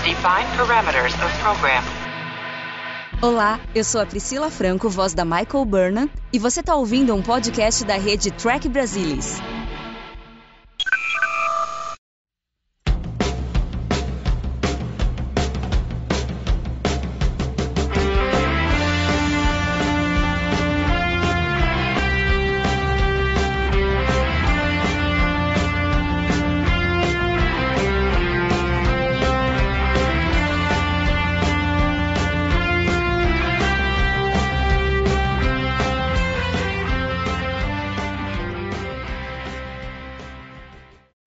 Define parameters of program. Olá, eu sou a Priscila Franco, voz da Michael Burnham, e você está ouvindo um podcast da rede Trek Brasilis.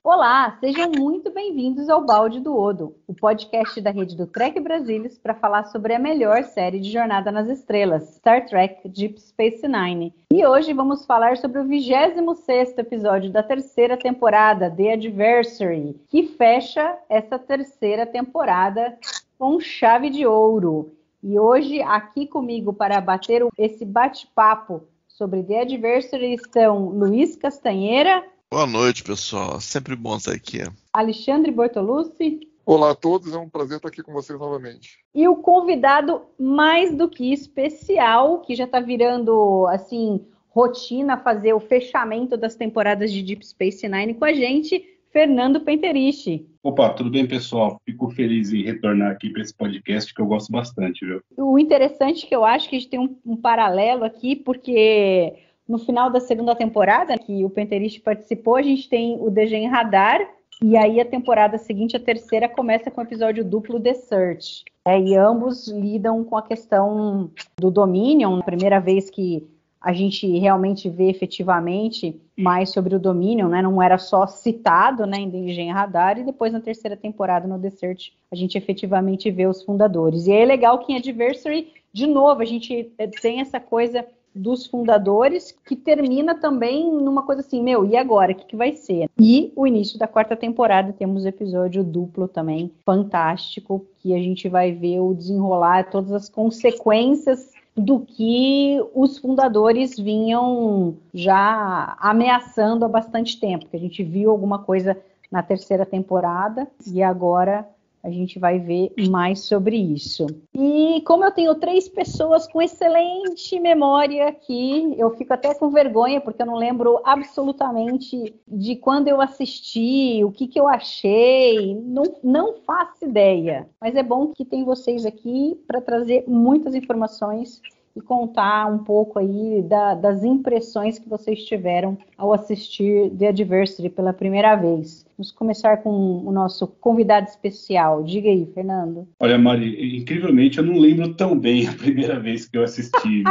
Olá, sejam muito bem-vindos ao Balde do Odo, o podcast da rede do Trek Brasilis para falar sobre a melhor série de Jornada nas Estrelas, Star Trek Deep Space Nine. E hoje vamos falar sobre o 26º episódio da terceira temporada, The Adversary, que fecha essa terceira temporada com chave de ouro. E hoje, aqui comigo para bater esse bate-papo sobre The Adversary estão Luiz Castanheira. Boa noite, pessoal. Sempre bom estar aqui. Alexandre Bortolucci. Olá a todos, é um prazer estar aqui com vocês novamente. E o convidado mais do que especial, que já está virando, assim, rotina, fazer o fechamento das temporadas de Deep Space Nine com a gente, Fernando Penteriche. Opa, tudo bem, pessoal? Fico feliz em retornar aqui para esse podcast que eu gosto bastante, viu? O interessante é que eu acho que a gente tem um paralelo aqui, porque no final da segunda temporada, que o Penteriche participou, a gente tem o DG em Radar, e aí a temporada seguinte, a terceira, começa com o episódio duplo The Search. E ambos lidam com a questão do Dominion, a primeira vez que a gente realmente vê efetivamente mais sobre o Dominion, né? Não era só citado, né, em DG em Radar, e depois na terceira temporada, no The Search, a gente efetivamente vê os fundadores. E é legal que em Adversary, de novo, a gente tem essa coisa dos fundadores, que termina também numa coisa assim, e agora? O que vai ser? E o início da quarta temporada, temos episódio duplo também, fantástico, que a gente vai ver o desenrolar, todas as consequências do que os fundadores vinham já ameaçando há bastante tempo, que a gente viu alguma coisa na terceira temporada, e agora a gente vai ver mais sobre isso. E como eu tenho 3 pessoas com excelente memória aqui, eu fico até com vergonha, porque eu não lembro absolutamente de quando eu assisti, o que eu achei, não faço ideia. Mas é bom que tem vocês aqui para trazer muitas informações e contar um pouco aí das impressões que vocês tiveram ao assistir The Adversary pela primeira vez. Vamos começar com o nosso convidado especial. Diga aí, Fernando. Olha, Mari, incrivelmente eu não lembro tão bem a primeira vez que eu assisti.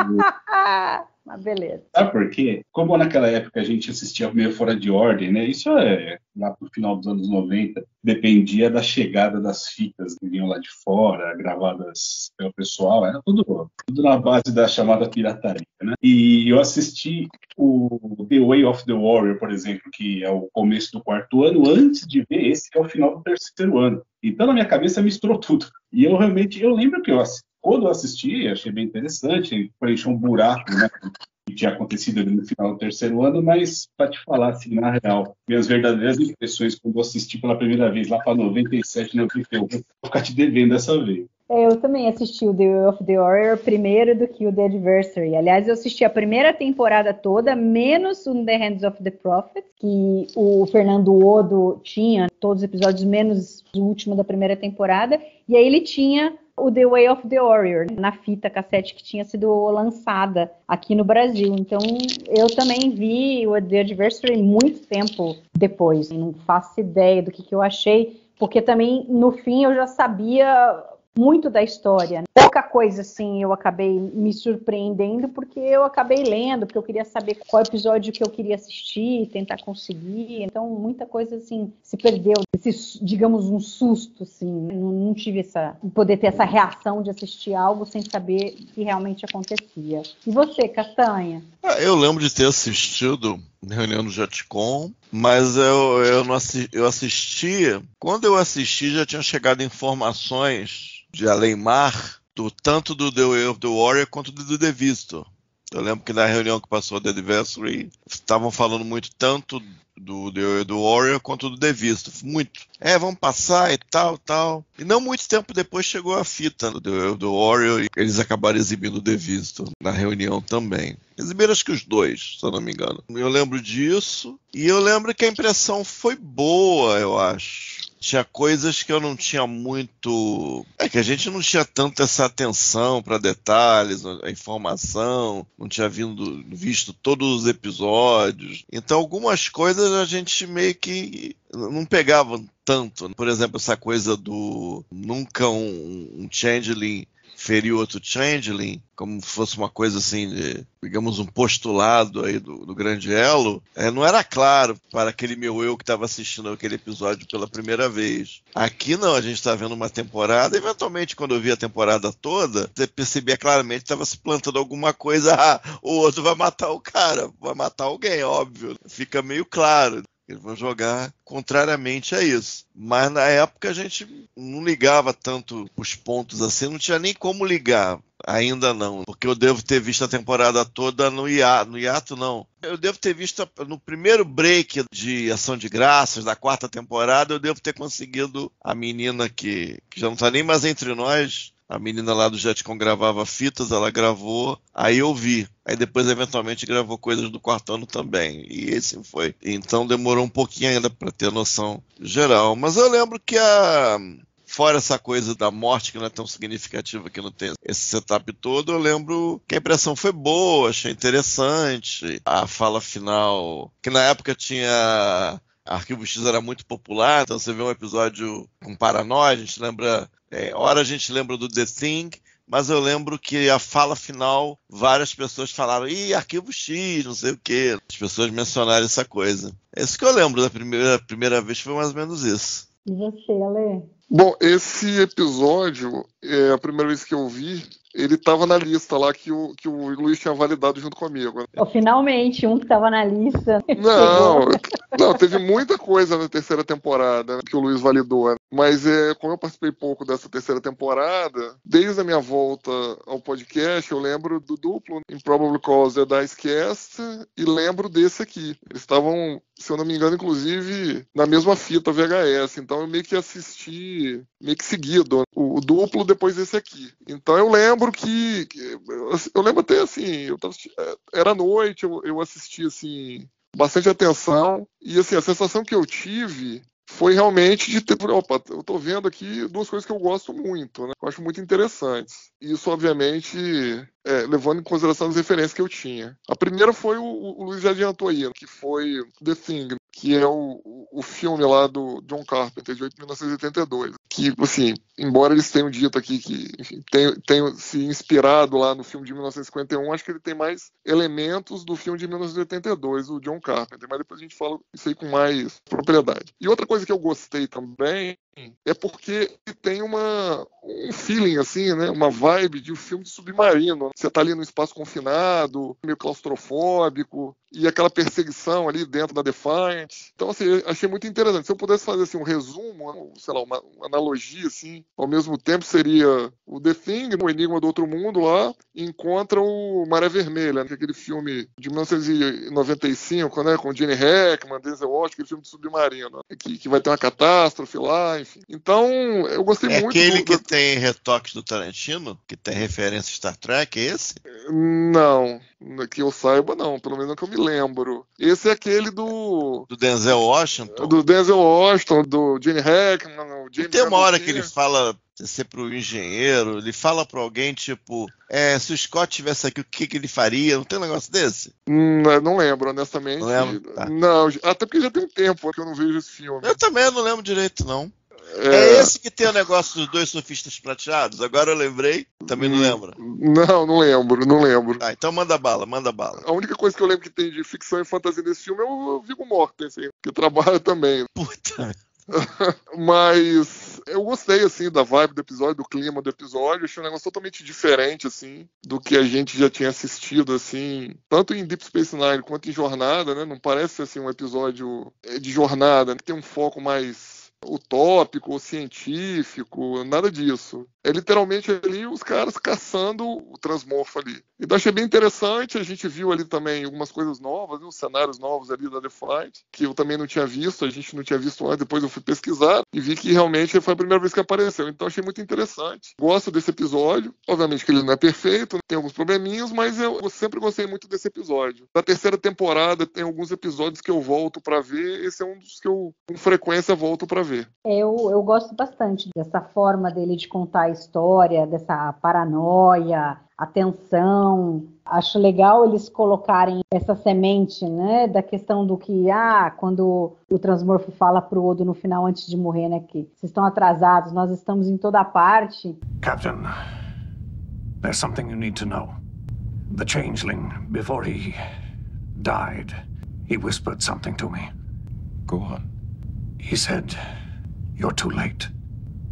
Mas beleza. Sabe por quê? Como naquela época a gente assistia meio fora de ordem, né? Isso é lá pro final dos anos 90, dependia da chegada das fitas que vinham lá de fora, gravadas pelo pessoal, era tudo na base da chamada pirataria, né? E eu assisti o The Way of the Warrior, por exemplo, que é o começo do 4º ano, antes de ver esse que é o final do 3º ano. Então na minha cabeça misturou tudo. E eu lembro que quando eu assisti, achei bem interessante, preencheu um buraco, né, que tinha acontecido ali no final do 3º ano, mas para te falar, assim, na real, minhas verdadeiras impressões quando eu assisti pela primeira vez, lá para 97, 98, eu vou ficar te devendo dessa vez. Eu também assisti o The Way of the Warrior primeiro do que o The Adversary. Aliás, eu assisti a primeira temporada toda, menos o The Hands of the Prophet, que o Fernando Odo tinha, todos os episódios, menos o último da primeira temporada, e aí ele tinha o The Way of the Warrior, na fita cassete que tinha sido lançada aqui no Brasil. Então, eu também vi o The Adversary muito tempo depois. Não faço ideia do que eu achei, porque também, no fim, eu já sabia muito da história. Pouca coisa, assim, eu acabei me surpreendendo, porque eu acabei lendo, porque eu queria saber qual episódio que eu queria assistir, tentar conseguir. Então, muita coisa, assim, se perdeu. Digamos, um susto, assim. Não tive poder ter essa reação de assistir algo sem saber o que realmente acontecia. E você, Castanha? Eu lembro de ter assistido Reunião do Jetcom, mas eu assisti. Quando eu assisti, já tinham chegado informações de além-mar, tanto do The Way of the Warrior quanto do The Visitor. Eu lembro que na reunião que passou da Anniversary, estavam falando muito tanto do Warrior quanto do The Visto. Muito. Vamos passar e tal. E não muito tempo depois chegou a fita do Warrior e eles acabaram exibindo o The Visto na reunião também. Exibiram acho que os dois, se eu não me engano. Eu lembro disso e eu lembro que a impressão foi boa, eu acho. Tinha coisas que eu não tinha muito... que a gente não tinha tanto essa atenção para detalhes, a informação, não tinha visto todos os episódios. Então algumas coisas a gente meio que não pegava tanto. Por exemplo, essa coisa do nunca um changeling ferir outro changeling, como se fosse uma coisa assim, digamos, um postulado aí do Grande Elo, não era claro para aquele meu eu que estava assistindo aquele episódio pela primeira vez. Aqui não, a gente está vendo uma temporada, eventualmente quando eu vi a temporada toda, você percebia claramente que estava se plantando alguma coisa, o outro vai matar o cara, vai matar alguém, óbvio. Fica meio claro. Eles vão jogar contrariamente a isso. Mas na época a gente não ligava tanto os pontos assim, não tinha nem como ligar. Ainda não, porque eu devo ter visto a temporada toda no hiato não. Eu devo ter visto no primeiro break de Ação de Graças, da 4ª temporada, eu devo ter conseguido a menina que já não está nem mais entre nós. A menina lá do Jetcom gravava fitas, ela gravou, aí eu vi. Aí depois, eventualmente, gravou coisas do 4º ano também. E esse foi. Então demorou um pouquinho ainda para ter noção geral. Mas eu lembro que fora essa coisa da morte, que não é tão significativa, que não tem esse setup todo, eu lembro que a impressão foi boa, achei interessante. A fala final, que na época tinha... Arquivo X era muito popular, então você vê um episódio com Paranoia, a gente lembra... Ora a gente lembra do The Thing, mas eu lembro que a fala final, várias pessoas falaram, Arquivo X, não sei o quê. As pessoas mencionaram essa coisa. É isso que eu lembro da primeira vez, foi mais ou menos isso. E você, Ale? Bom, esse episódio, a primeira vez que eu vi, ele estava na lista lá que o Luiz tinha validado junto comigo. Finalmente, um que estava na lista. Não, teve muita coisa na terceira temporada, né, que o Luiz validou. Né? Mas como eu participei pouco dessa terceira temporada, desde a minha volta ao podcast, eu lembro do duplo Improbable Cause da Icecast e lembro desse aqui. Eles estavam, se eu não me engano, inclusive, na mesma fita VHS. Então eu meio que assisti, meio que seguido, o duplo depois desse aqui. Então eu lembro eu lembro até assim, era noite, eu assisti assim, bastante atenção, e assim, a sensação que eu tive foi realmente de ter, eu tô vendo aqui duas coisas que eu gosto muito, né? Eu acho muito interessantes. Isso, obviamente, levando em consideração as referências que eu tinha. A primeira foi o Luiz já adiantou aí, que foi The Thing, que é o filme lá do John Carpenter, de 1982. Que, assim, embora eles tenham dito aqui que, enfim, tenham se inspirado lá no filme de 1951, acho que ele tem mais elementos do filme de 1982, o John Carpenter. Mas depois a gente fala isso aí com mais propriedade. E outra coisa que eu gostei também é porque tem um feeling, assim, né? Uma vibe de um filme de submarino. Você tá ali num espaço confinado, meio claustrofóbico, e aquela perseguição ali dentro da Defiant. Então, assim, eu achei muito interessante. Se eu pudesse fazer assim, um resumo, sei lá, uma analogia, assim, ao mesmo tempo seria o The Thing, o Enigma do Outro Mundo lá, encontra o Maré Vermelha, né? Que é aquele filme de 1995, né? Com Gene Hackman, Denzel Washington, aquele filme de submarino, né? Que vai ter uma catástrofe lá, enfim. Então, eu gostei muito. Aquele que tem retoques do Tarantino? Que tem referência a Star Trek, é esse? Não, que eu saiba não, pelo menos não que eu me lembro. Esse é aquele do Denzel Washington? Do Denzel Washington, do Gene Hackman. Tem uma hora que ele fala ser pro engenheiro, ele fala pra alguém, tipo, se o Scott tivesse aqui, o que ele faria? Não tem um negócio desse? Não lembro, honestamente. Não lembro? Tá. Não, até porque já tem um tempo que eu não vejo esse filme. Eu também não lembro direito, não. É esse que tem o negócio dos dois surfistas prateados? Agora eu lembrei, também não lembro. Não lembro. Ah, então manda bala. A única coisa que eu lembro que tem de ficção e fantasia nesse filme é o Viggo Mortensen, que trabalha também. Puta. Mas eu gostei, assim, da vibe do episódio, do clima do episódio. Achei um negócio totalmente diferente, assim, do que a gente já tinha assistido, assim, tanto em Deep Space Nine quanto em Jornada, né? Não parece, assim, um episódio de jornada, que tem um foco mais utópico ou científico, nada disso. É literalmente ali os caras caçando o transmorfo ali. Então achei bem interessante, a gente viu ali também algumas coisas novas, uns cenários novos ali da The Flight, que eu também não tinha visto, a gente não tinha visto antes, depois eu fui pesquisar e vi que realmente foi a primeira vez que apareceu. Então achei muito interessante. Gosto desse episódio, obviamente que ele não é perfeito, tem alguns probleminhas, mas eu sempre gostei muito desse episódio. Na terceira temporada tem alguns episódios que eu volto pra ver, esse é um dos que eu com frequência volto pra ver. Eu gosto bastante dessa forma dele de contar a história, dessa paranoia, a tensão. Acho legal eles colocarem essa semente, né, da questão do que, quando o Transmorfo fala pro Odo no final, antes de morrer, né, que vocês estão atrasados, nós estamos em toda parte. Captain, there's something you need to know. The Changeling, before he died, he whispered something to me. Go on. He said, "You're too late.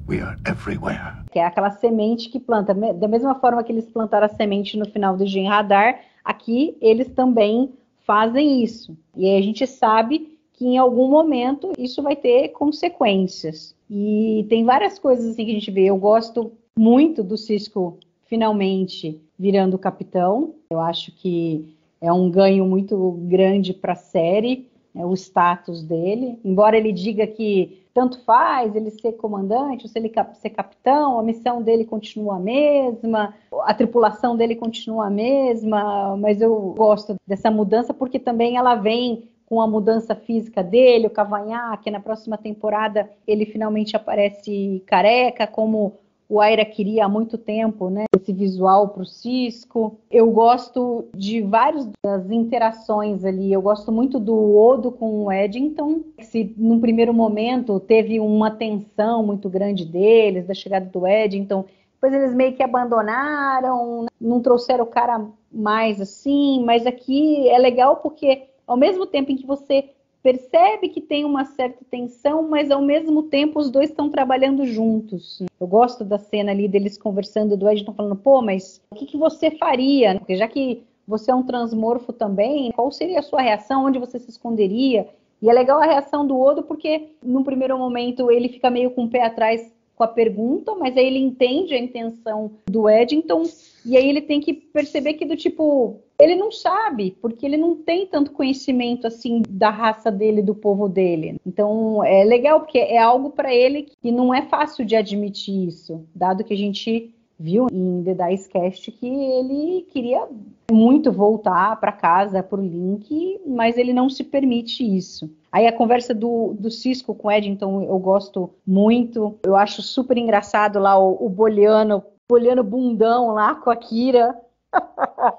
We are everywhere." Que é aquela semente que planta. Da mesma forma que eles plantaram a semente no final do Gen Radar, aqui eles também fazem isso. E aí a gente sabe que em algum momento isso vai ter consequências. E tem várias coisas assim que a gente vê. Eu gosto muito do Sisko finalmente virando capitão. Eu acho que é um ganho muito grande para a série, né, o status dele. Embora ele diga que tanto faz ele ser comandante ou se ele ser capitão, a missão dele continua a mesma, a tripulação dele continua a mesma, mas eu gosto dessa mudança porque também ela vem com a mudança física dele, o cavanhaque, na próxima temporada ele finalmente aparece careca, como o Aira queria há muito tempo, né? Esse visual para o Sisko. Eu gosto de várias das interações ali. Eu gosto muito do Odo com o Eddington. Se num primeiro momento teve uma tensão muito grande deles, da chegada do Eddington, depois eles meio que abandonaram, não trouxeram o cara mais assim. Mas aqui é legal porque ao mesmo tempo em que você percebe que tem uma certa tensão, mas ao mesmo tempo os dois estão trabalhando juntos. Eu gosto da cena ali deles conversando, do Eddington falando, mas o que você faria? Porque já que você é um transmorfo também, qual seria a sua reação? Onde você se esconderia? E é legal a reação do Odo, porque num primeiro momento ele fica meio com o pé atrás com a pergunta, mas aí ele entende a intenção do Eddington, e aí ele tem que perceber que do tipo, ele não sabe, porque ele não tem tanto conhecimento assim da raça dele, do povo dele. Então é legal, porque é algo para ele que não é fácil de admitir isso, dado que a gente viu em The Dice Cast que ele queria muito voltar para casa, para o Link, mas ele não se permite isso. Aí a conversa do Sisko com o Eddington eu gosto muito. Eu acho super engraçado lá o Boliano bundão lá com a Kira.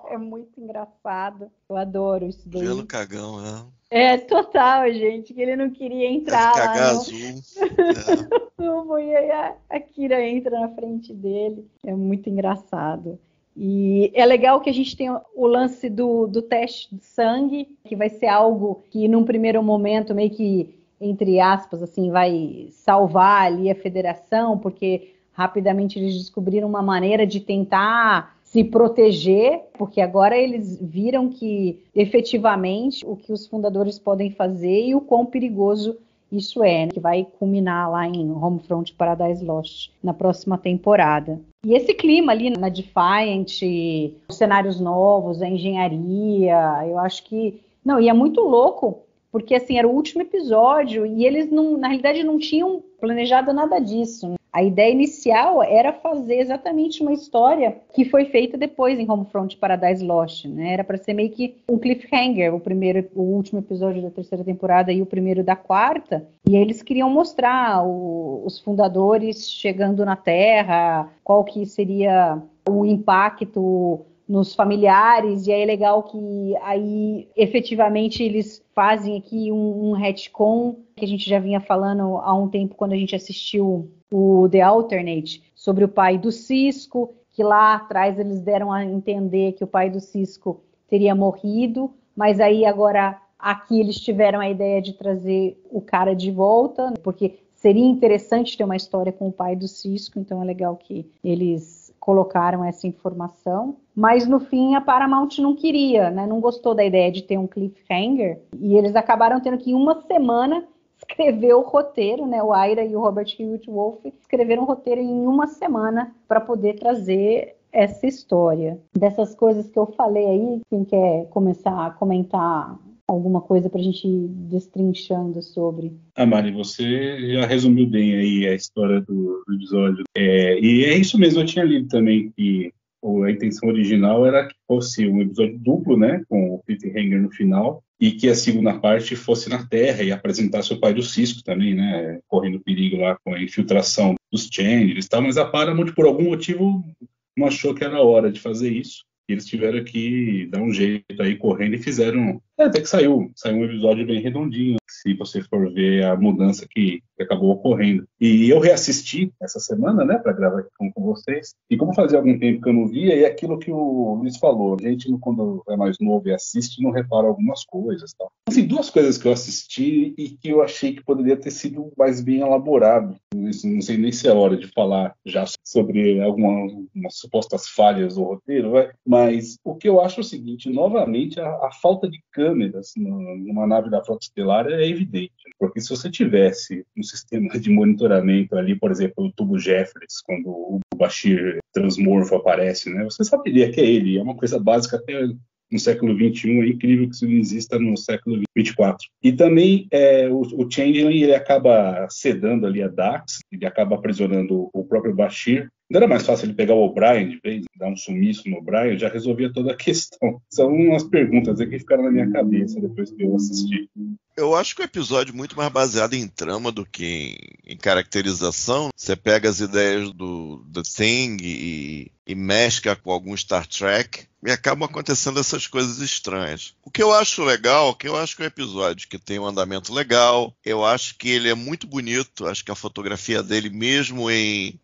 É muito engraçado. Eu adoro isso daí. Gelo cagão, né? É, total, gente, que ele não queria entrar lá. Cagar azul. E aí a Kira entra na frente dele. É muito engraçado. E é legal que a gente tem o lance do teste de sangue, que vai ser algo que num primeiro momento meio que, entre aspas, assim, vai salvar ali a federação, porque rapidamente eles descobriram uma maneira de tentar se proteger, porque agora eles viram que efetivamente o que os fundadores podem fazer e o quão perigoso isso é, né, que vai culminar lá em Homefront Paradise Lost na próxima temporada. E esse clima ali na Defiant, os cenários novos, a engenharia, eu acho que... Não, e é muito louco, porque assim, era o último episódio e eles, na realidade, não tinham planejado nada disso, né? A ideia inicial era fazer exatamente uma história que foi feita depois em Homefront Paradise Lost, né? Era para ser meio que um cliffhanger, o último episódio da terceira temporada e o primeiro da quarta. E eles queriam mostrar os fundadores chegando na Terra, qual que seria o impacto nos familiares, e aí é legal que aí efetivamente eles fazem aqui um retcon que a gente já vinha falando há um tempo quando a gente assistiu o The Alternate, sobre o pai do Sisko, que lá atrás eles deram a entender que o pai do Sisko teria morrido, mas aí agora aqui eles tiveram a ideia de trazer o cara de volta, porque seria interessante ter uma história com o pai do Sisko, então é legal que eles colocaram essa informação, mas no fim a Paramount não queria, né? Não gostou da ideia de ter um cliffhanger, e eles acabaram tendo que em uma semana escrever o roteiro, né? O Ira e o Robert Hewitt Wolfe escreveram o roteiro em uma semana para poder trazer essa história. Dessas coisas que eu falei aí, quem quer começar a comentar alguma coisa para a gente ir destrinchando sobre? Mari, você já resumiu bem aí a história do episódio. E é isso mesmo, eu tinha lido também que a intenção original era que fosse um episódio duplo, né, com o cliffhanger no final, e que a segunda parte fosse na Terra e apresentasse o pai do Cisco também, né, correndo perigo lá com a infiltração dos Chandlers e tal, mas a Paramount, por algum motivo, não achou que era hora de fazer isso. E eles tiveram que dar um jeito aí correndo e fizeram. Até que saiu um episódio bem redondinho, se você for ver a mudança que acabou ocorrendo. E eu reassisti essa semana, né, para gravar aqui com vocês. E como fazia algum tempo que eu não via, e aquilo que o Luiz falou, a gente, quando é mais novo e assiste, não repara algumas coisas. Tal. Assim, duas coisas que eu assisti e que eu achei que poderia ter sido mais bem elaborado. Não sei nem se é hora de falar já sobre algumas supostas falhas do roteiro, mas o que eu acho é o seguinte, novamente, a falta de câmeras numa nave da Frota Estelar é evidente, porque se você tivesse um sistema de monitoramento ali, por exemplo, o tubo Jeffries, quando o Bashir transmorfo aparece, né, você saberia que é ele, é uma coisa básica até no século XXI, é incrível que isso não exista no século XXIV. E também o Changeling, ele acaba sedando ali a Dax, ele acaba aprisionando o próprio Bashir. Não era mais fácil ele pegar o O'Brien de vez, dar um sumiço no O'Brien, já resolvia toda a questão. São umas perguntas que ficaram na minha cabeça depois que eu assisti. Eu acho que o episódio é muito mais baseado em trama do que em caracterização. Você pega as ideias do The Thing e mescla com algum Star Trek e acabam acontecendo essas coisas estranhas. O que eu acho legal, que eu acho que é um episódio que tem um andamento legal, eu acho que ele é muito bonito, acho que a fotografia dele, mesmo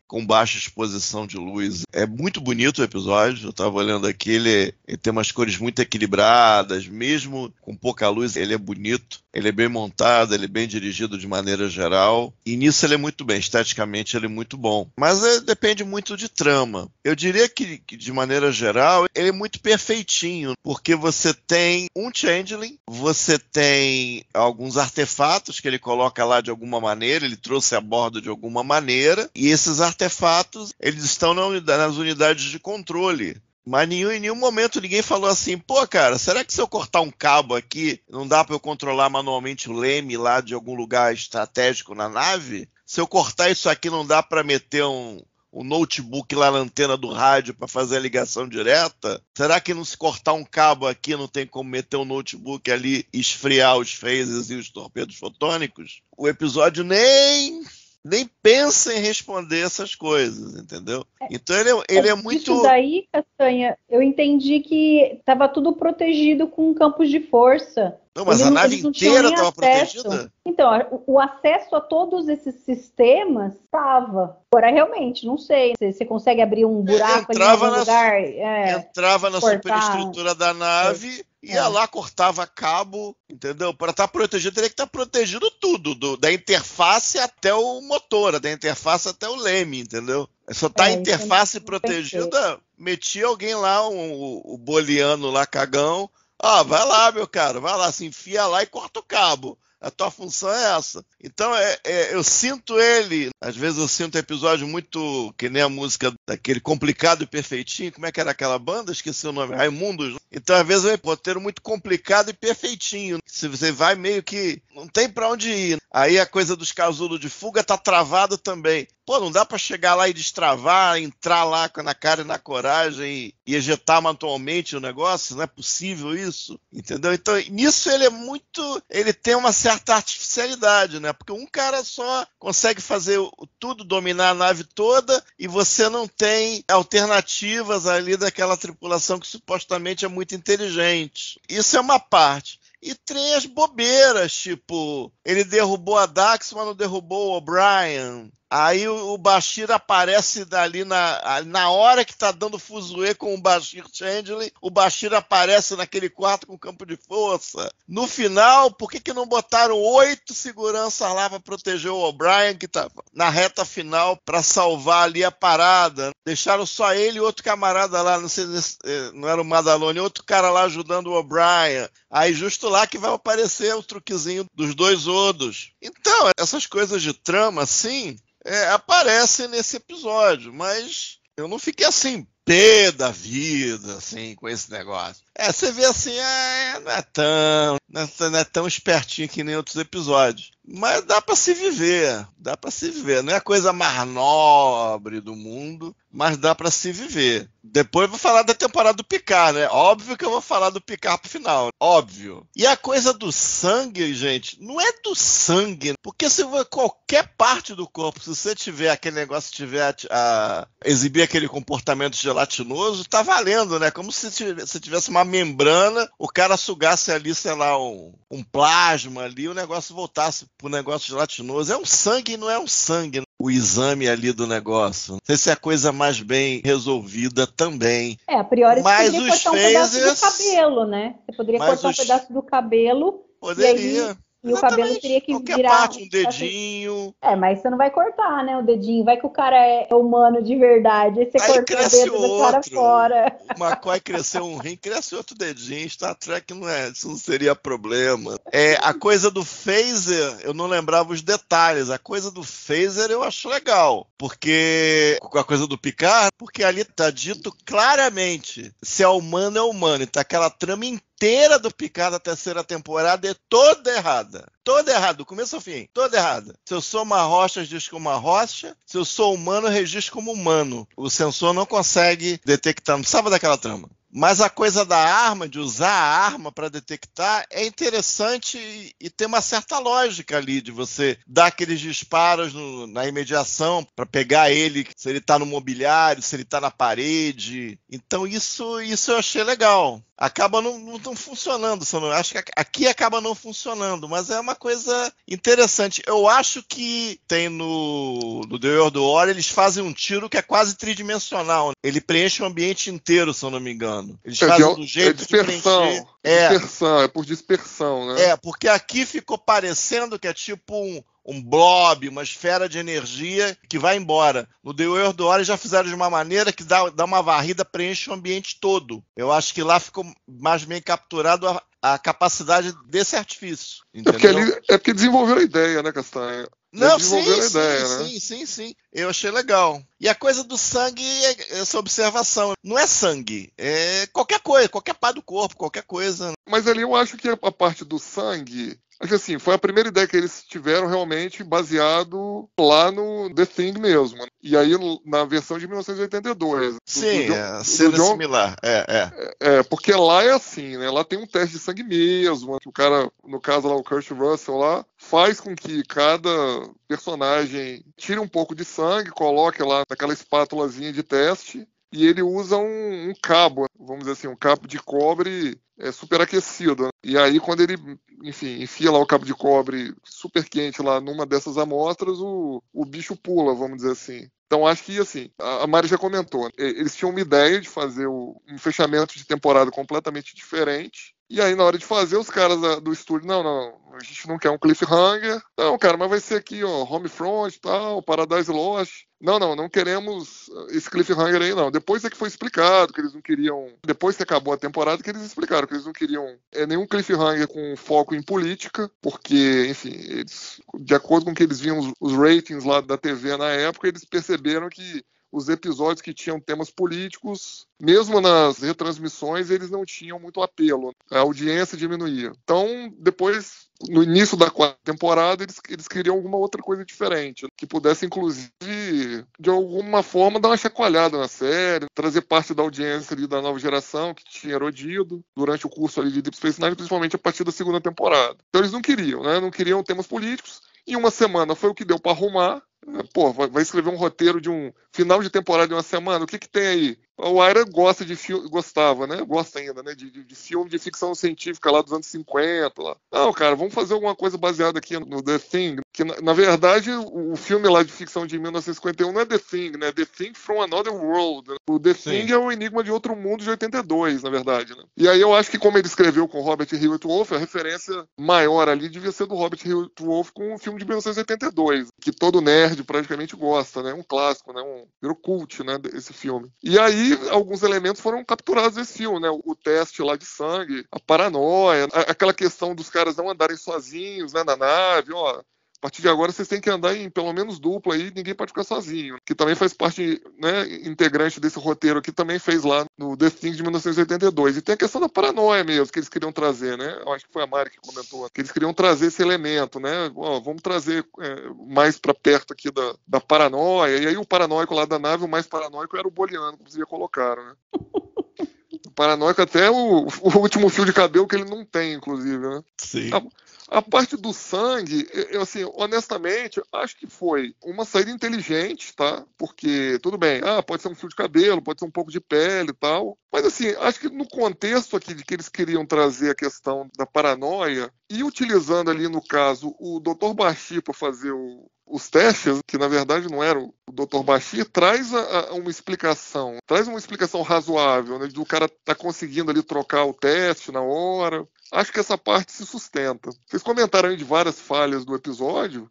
com baixa exposição de luz, é muito bonito o episódio. Eu estava olhando aqui, ele tem umas cores muito equilibradas, mesmo com pouca luz, ele é bonito. Ele é bem montado, ele é bem dirigido de maneira geral, e nisso ele é muito bem, esteticamente ele é muito bom. Mas depende muito de trama. Eu diria que, de maneira geral, ele é muito perfeitinho, porque você tem um Changeling, você tem alguns artefatos que ele coloca lá de alguma maneira, ele trouxe a bordo de alguma maneira, e esses artefatos, eles estão nas unidades de controle. Mas em nenhum momento ninguém falou assim, pô, cara, será que se eu cortar um cabo aqui, não dá para eu controlar manualmente o leme lá de algum lugar estratégico na nave? Se eu cortar isso aqui, não dá para meter um notebook lá na antena do rádio para fazer a ligação direta? Será que não se cortar um cabo aqui, não tem como meter um notebook ali e esfriar os phasers e os torpedos fotônicos? O episódio nem pensa em responder essas coisas, entendeu? Então ele é muito... Isso daí, Castanha, eu entendi que estava tudo protegido com campos de força. Não, mas a nave inteira estava protegida? Então, o acesso a todos esses sistemas estava. Agora, realmente, não sei. Você consegue abrir um buraco ali em algum lugar? Entrava na superestrutura da nave... Ia lá, cortava cabo, entendeu? Para estar protegido, teria que estar protegido tudo, da interface até o motor, da interface até o leme, entendeu? Só tá a interface protegida, metia alguém lá, o boliano lá, cagão. Vai lá, meu cara, vai lá, se enfia lá e corta o cabo. A tua função é essa. Então, eu sinto ele... Às vezes eu sinto episódio muito... Que nem a música daquele Complicado e Perfeitinho. Como é que era aquela banda? Esqueci o nome. Raimundos. Então, às vezes, é um roteiro muito complicado e perfeitinho. Se você vai meio que... Não tem pra onde ir. Aí a coisa dos casulos de fuga tá travado também. Pô, não dá pra chegar lá e destravar, entrar lá na cara e na coragem e ejetar manualmente o negócio? Não é possível isso, entendeu? Então, nisso ele é muito... Ele tem uma certa artificialidade, né? Porque um cara só consegue fazer tudo, dominar a nave toda, e você não tem alternativas ali daquela tripulação que supostamente é muito inteligente. Isso é uma parte. E tem as bobeiras, tipo, ele derrubou a Dax, mas não derrubou o O'Brien. Aí o Bashir aparece dali na hora que tá dando fuzuê com o Bashir Changeling, o Bashir aparece naquele quarto com campo de força. No final, por que não botaram 8 seguranças lá para proteger o O'Brien, que tá na reta final, para salvar ali a parada? Deixaram só ele e outro camarada lá, não sei, não era o Madalone, outro cara lá ajudando o O'Brien. Aí justo lá que vai aparecer o truquezinho dos 2 Odos. Então, essas coisas de trama, assim, aparecem nesse episódio, mas eu não fiquei assim, pé da vida, assim, com esse negócio. Você vê assim, não é tão espertinho que nem outros episódios. Mas dá pra se viver. Não é a coisa mais nobre do mundo, mas dá pra se viver. Depois eu vou falar da temporada do Picard, né? Óbvio que eu vou falar do Picard pro final. Óbvio. E a coisa do sangue, gente, não é do sangue. Porque se qualquer parte do corpo, se você tiver aquele negócio, tiver a exibir aquele comportamento gelatinoso, tá valendo, né? Como se tivesse uma membrana, o cara sugasse ali, sei lá, um plasma ali, o negócio voltasse pro negócio gelatinoso. É um sangue e não é um sangue, né? O exame ali do negócio. Não sei se é a coisa mais bem resolvida também. A priori mas você poderia cortar um pedaço do cabelo, né? Você poderia cortar um pedaço do cabelo. Poderia. E o cabelo teria que qualquer virar... parte, um dedinho. Mas você não vai cortar, né, o dedinho. Vai que o cara é humano de verdade. Aí você corta o dedo do cara fora. O McCoy cresceu um rim, cresce outro dedinho. Star Trek isso não seria problema. A coisa do phaser, eu não lembrava os detalhes. A coisa do phaser eu acho legal. Porque, com a coisa do Picard, porque ali tá dito claramente, se é humano, é humano. Então aquela trama inteira do Picard da terceira temporada é toda errada. Toda errada, do começo ao fim. Toda errada. Se eu sou uma rocha, registro como uma rocha. Se eu sou humano, registro como humano. O sensor não consegue detectar. Não precisava daquela trama. Mas a coisa da arma, de usar a arma para detectar, é interessante e tem uma certa lógica ali de você dar aqueles disparos na imediação para pegar ele, se ele está no mobiliário, se ele está na parede. Então isso eu achei legal. Acaba não funcionando, acho que aqui acaba não funcionando, mas é uma coisa interessante. Eu acho que tem no The World War, eles fazem um tiro que é quase tridimensional. Ele preenche o ambiente inteiro, se eu não me engano. Eles fazem do jeito de preencher. Dispersão, é por dispersão, né? Porque aqui ficou parecendo que é tipo um blob, uma esfera de energia que vai embora. No The World War eles já fizeram de uma maneira que dá uma varrida, preenche o ambiente todo. Eu acho que lá ficou mais bem capturado a capacidade desse artifício. Entendeu? É porque desenvolveram a ideia, né, Castanha? Sim. Eu achei legal. E a coisa do sangue é essa observação. Não é sangue, é qualquer coisa, qualquer parte do corpo, qualquer coisa. Mas ali eu acho que a parte do sangue... Acho que assim, foi a primeira ideia que eles tiveram realmente baseado lá no The Thing mesmo. E aí na versão de 1982. Sim, cena similar. Porque lá é assim, né? Lá tem um teste de sangue mesmo. O cara, no caso lá, o Kurt Russell lá, faz com que cada personagem tire um pouco de sangue, coloque lá naquela espátulazinha de teste. E ele usa um cabo, vamos dizer assim, um cabo de cobre superaquecido. Né? E aí, quando ele, enfia lá o cabo de cobre super quente lá numa dessas amostras, o bicho pula, vamos dizer assim. Então, acho que, assim, a Mari já comentou, eles tinham uma ideia de fazer um fechamento de temporada completamente diferente. E aí, na hora de fazer, os caras do estúdio, não, a gente não quer um cliffhanger. Não, cara, mas vai ser aqui, ó, Homefront e tal, Paradise Lost. Não queremos esse cliffhanger aí, não. Depois é que foi explicado que eles não queriam... Depois que acabou a temporada, que eles explicaram que eles não queriam nenhum cliffhanger com foco em política, porque, enfim, eles, de acordo com que eles viam os ratings lá da TV na época, eles perceberam que os episódios que tinham temas políticos, mesmo nas retransmissões, eles não tinham muito apelo. A audiência diminuía. Então, depois, no início da quarta temporada, eles queriam alguma outra coisa diferente, que pudesse, inclusive, de alguma forma, dar uma chacoalhada na série, trazer parte da audiência ali da nova geração, que tinha erodido durante o curso ali de Deep Space Nine, principalmente a partir da segunda temporada. Então, eles não queriam, né? Não queriam temas políticos. Em uma semana foi o que deu para arrumar. Pô, vai escrever um roteiro de um final de temporada de uma semana, o que tem aí? O Aira gosta de filme, gostava, né? Gosta ainda, né? De filme de ficção científica lá dos anos 50. Lá. Não, cara, vamos fazer alguma coisa baseada aqui no The Thing. Que, na verdade, o filme lá de ficção de 1951 não é The Thing, né? The Thing from Another World. O The Thing é o Enigma de Outro Mundo de 82, na verdade. Né? E aí eu acho que, como ele escreveu com Robert Hewitt Wolfe, a referência maior ali devia ser do Robert Hewitt Wolfe com o filme de 1982, que todo nerd praticamente gosta, né? Um clássico, né? Virou cult, né? Esse filme. E aí alguns elementos foram capturados nesse filme, né? O teste lá de sangue, a paranoia, aquela questão dos caras não andarem sozinhos, né, na nave, ó. A partir de agora vocês têm que andar em pelo menos dupla aí, ninguém pode ficar sozinho. Que também faz parte, né, integrante desse roteiro que também fez lá no The Thing de 1982. E tem a questão da paranoia mesmo, que eles queriam trazer, né? Eu acho que foi a Mari que comentou, que eles queriam trazer esse elemento, né? Ó, vamos trazer mais pra perto aqui da paranoia. E aí o paranoico lá da nave, o mais paranoico era o Boliano, como vocês já colocaram, né? O paranoico até o último fio de cabelo que ele não tem, inclusive, né? Sim. A parte do sangue, eu assim, honestamente, acho que foi uma saída inteligente, tá? Porque, tudo bem, pode ser um fio de cabelo, pode ser um pouco de pele e tal. Mas, assim, acho que no contexto aqui de que eles queriam trazer a questão da paranoia e utilizando ali, no caso, o Dr. Bashir para fazer os testes, que na verdade não era o Dr. Bashir, traz uma explicação razoável, né? Do cara tá conseguindo ali trocar o teste na hora. Acho que essa parte se sustenta. Vocês comentaram aí de várias falhas do episódio.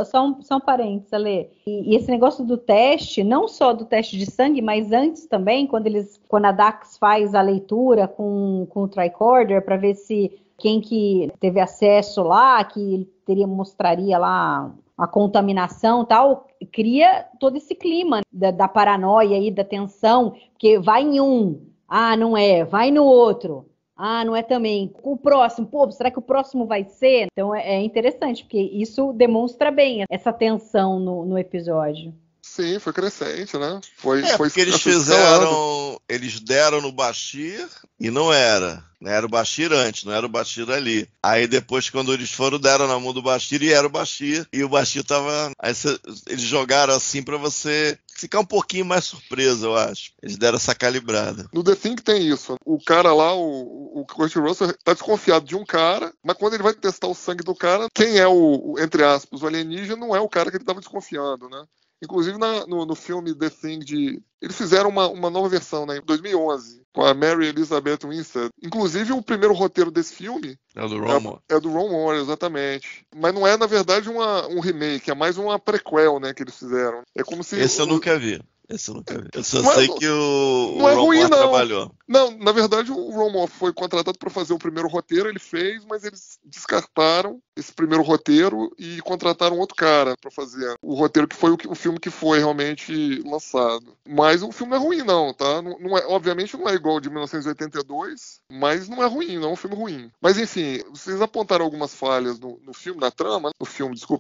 Só um parênteses, Ale. E esse negócio do teste, não só do teste de sangue, mas antes também, quando a Dax faz a leitura com o tricorder para ver se quem que teve acesso lá, que ele mostraria lá a contaminação e tal, cria todo esse clima da paranoia e da tensão, porque vai em um, não é, vai no outro. Não é também. O próximo, será que o próximo vai ser? Então é interessante, porque isso demonstra bem essa tensão no episódio. Sim, foi crescente, né? Foi porque eles deram no Bashir e não era. Era o Bashir antes, não era o Bashir ali. Aí depois, quando eles foram, deram na mão do Bashir e era o Bashir. E o Bashir tava... Aí eles jogaram assim pra você ficar um pouquinho mais surpreso, eu acho. Eles deram essa calibrada. No The Thing tem isso. O cara lá, o Kurt Russell, tá desconfiado de um cara, mas quando ele vai testar o sangue do cara, quem é entre aspas, o alienígena, não é o cara que ele tava desconfiando, né? Inclusive no filme The Thing eles fizeram uma nova versão, né, em 2011, com a Mary Elizabeth Winstead. Inclusive o primeiro roteiro desse filme é do Ron Moore. É do Ron Moore, exatamente. Mas não é, na verdade, um remake, é mais uma prequel, né, que eles fizeram. É como se... Esse eu nunca vi. Eu só sei que o Ron Moore trabalhou. Não, na verdade o Ron Moore foi contratado para fazer o primeiro roteiro, ele fez, mas eles descartaram esse primeiro roteiro e contrataram outro cara para fazer o roteiro, que foi o filme que foi realmente lançado. Mas o filme não é ruim não, tá? Não é, obviamente não é igual ao de 1982, mas não é ruim, não é um filme ruim. Mas enfim, vocês apontaram algumas falhas no filme, na trama,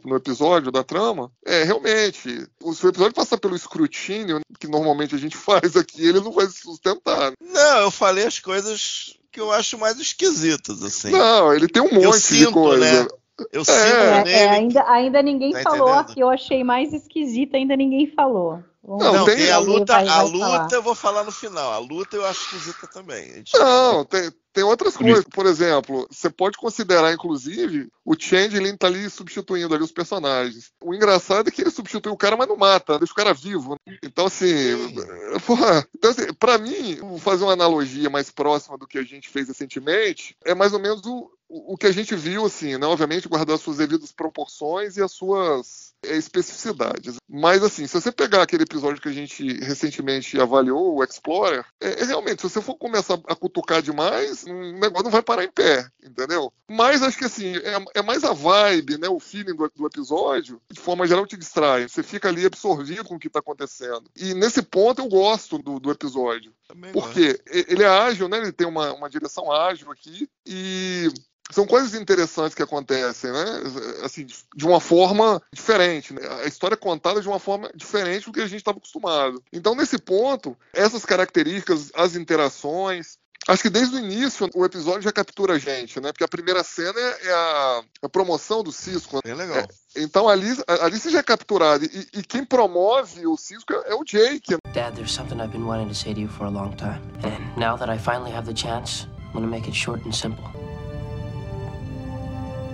no episódio da trama. Realmente, se o episódio passar pelo escrutínio que normalmente a gente faz aqui, ele não vai se sustentar. Não, eu falei as coisas que eu acho mais esquisitas, assim. Não, ele tem um monte de coisa. Né? Eu sinto nele. Ainda ninguém falou a que eu achei mais esquisita, ainda ninguém falou. Não, tem a luta eu vou falar no final. A luta eu acho esquisita também. Não, tem outras coisas. Por exemplo, você pode considerar, inclusive, o Changeling tá ali substituindo ali os personagens. O engraçado é que ele substitui o cara, mas não mata, deixa o cara vivo. Então, assim, pra mim, vou fazer uma analogia mais próxima do que a gente fez recentemente, é mais ou menos o que a gente viu, assim, né? Obviamente, guardar as suas devidas proporções e as suas especificidades. Mas, assim, se você pegar aquele episódio que a gente recentemente avaliou, o Explorer, realmente, se você for começar a cutucar demais, o negócio não vai parar em pé, entendeu? Mas acho que, assim, é mais a vibe, né? O feeling do episódio, de forma geral, te distrai. Você fica ali absorvido com o que está acontecendo. E nesse ponto eu gosto do episódio. Também porque ele é ágil, né? Ele tem uma direção ágil aqui e... São coisas interessantes que acontecem, né? Assim, de uma forma diferente, né? A história é contada de uma forma diferente do que a gente estava acostumado. Então, nesse ponto, essas características, as interações, Acho que desde o início o episódio já captura a gente, né? Porque a primeira cena é a promoção do Cisco. Bem legal. Então ali você já é capturado. E quem promove o Cisco é o Jake. Dad, there's something I've been wanting to say to you for a long time. And now that I finally have the chance, I'm gonna make it short and simple.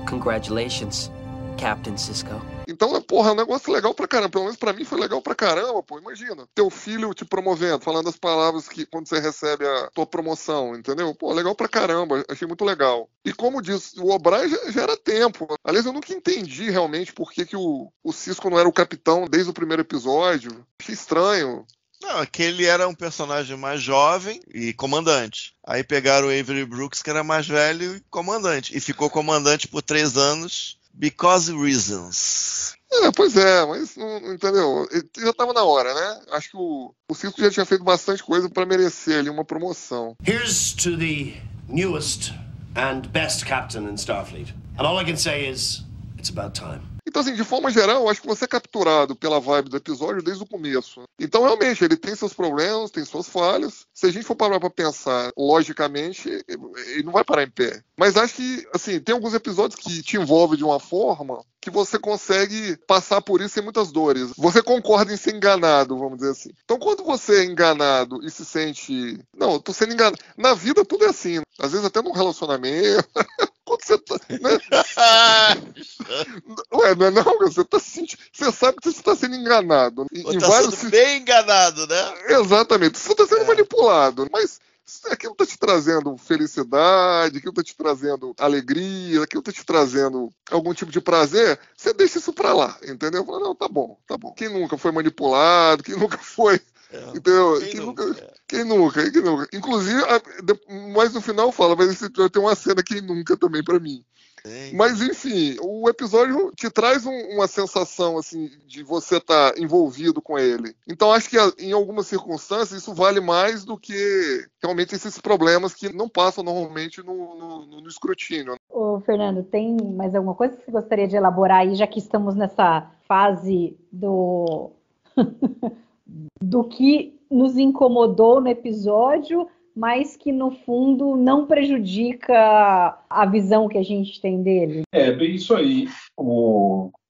Congratulations, Captain Sisko. Então, porra, é um negócio legal pra caramba. Pelo menos pra mim foi legal pra caramba, pô. Imagina, teu filho te promovendo, falando as palavras que quando você recebe a tua promoção, entendeu? Pô, legal pra caramba. Achei muito legal. E como disse, o O'Brien já era tempo. Aliás, eu nunca entendi realmente por que o Cisco não era o capitão desde o primeiro episódio. Achei estranho. Não, é que ele era um personagem mais jovem e comandante. Aí pegaram o Avery Brooks, que era mais velho e comandante. E ficou comandante por 3 anos, because reasons. Pois é, mas não entendeu? Já estava na hora, né? Acho que o Cisco já tinha feito bastante coisa para merecer ali uma promoção. Here's to the newest and best captain in Starfleet. And all I can say is, it's about time. Então, assim, de forma geral, eu acho que você é capturado pela vibe do episódio desde o começo. Então, realmente, ele tem seus problemas, tem suas falhas. Se a gente for parar pra pensar logicamente, ele não vai parar em pé. Mas acho que, assim, tem alguns episódios que te envolvem de uma forma que você consegue passar por isso sem muitas dores. Você concorda em ser enganado, vamos dizer assim. Então, quando você é enganado e se sente... Não, eu tô sendo enganado. Na vida, tudo é assim. Às vezes até num relacionamento... Quando você tá, né? Ué, não é não? Você tá sentindo, você sabe que você está sendo enganado. Ou tá sendo bem enganado, né? Exatamente. Você está sendo manipulado, mas aquilo está te trazendo felicidade, aquilo está te trazendo alegria, aquilo está te trazendo algum tipo de prazer, você deixa isso pra lá, entendeu? Fala, não, tá bom. Quem nunca foi manipulado, quem nunca foi... Entendeu? Quem nunca? Inclusive, mas no final fala, mas esse episódio tem uma cena quem nunca também pra mim. Mas enfim, o episódio te traz uma sensação assim de você estar envolvido com ele. Então acho que em algumas circunstâncias isso vale mais do que realmente esses problemas que não passam normalmente no escrutínio. Ô, Fernando, tem mais alguma coisa que você gostaria de elaborar aí, já que estamos nessa fase do que nos incomodou no episódio, mas que no fundo não prejudica a visão que a gente tem dele? Bem isso aí.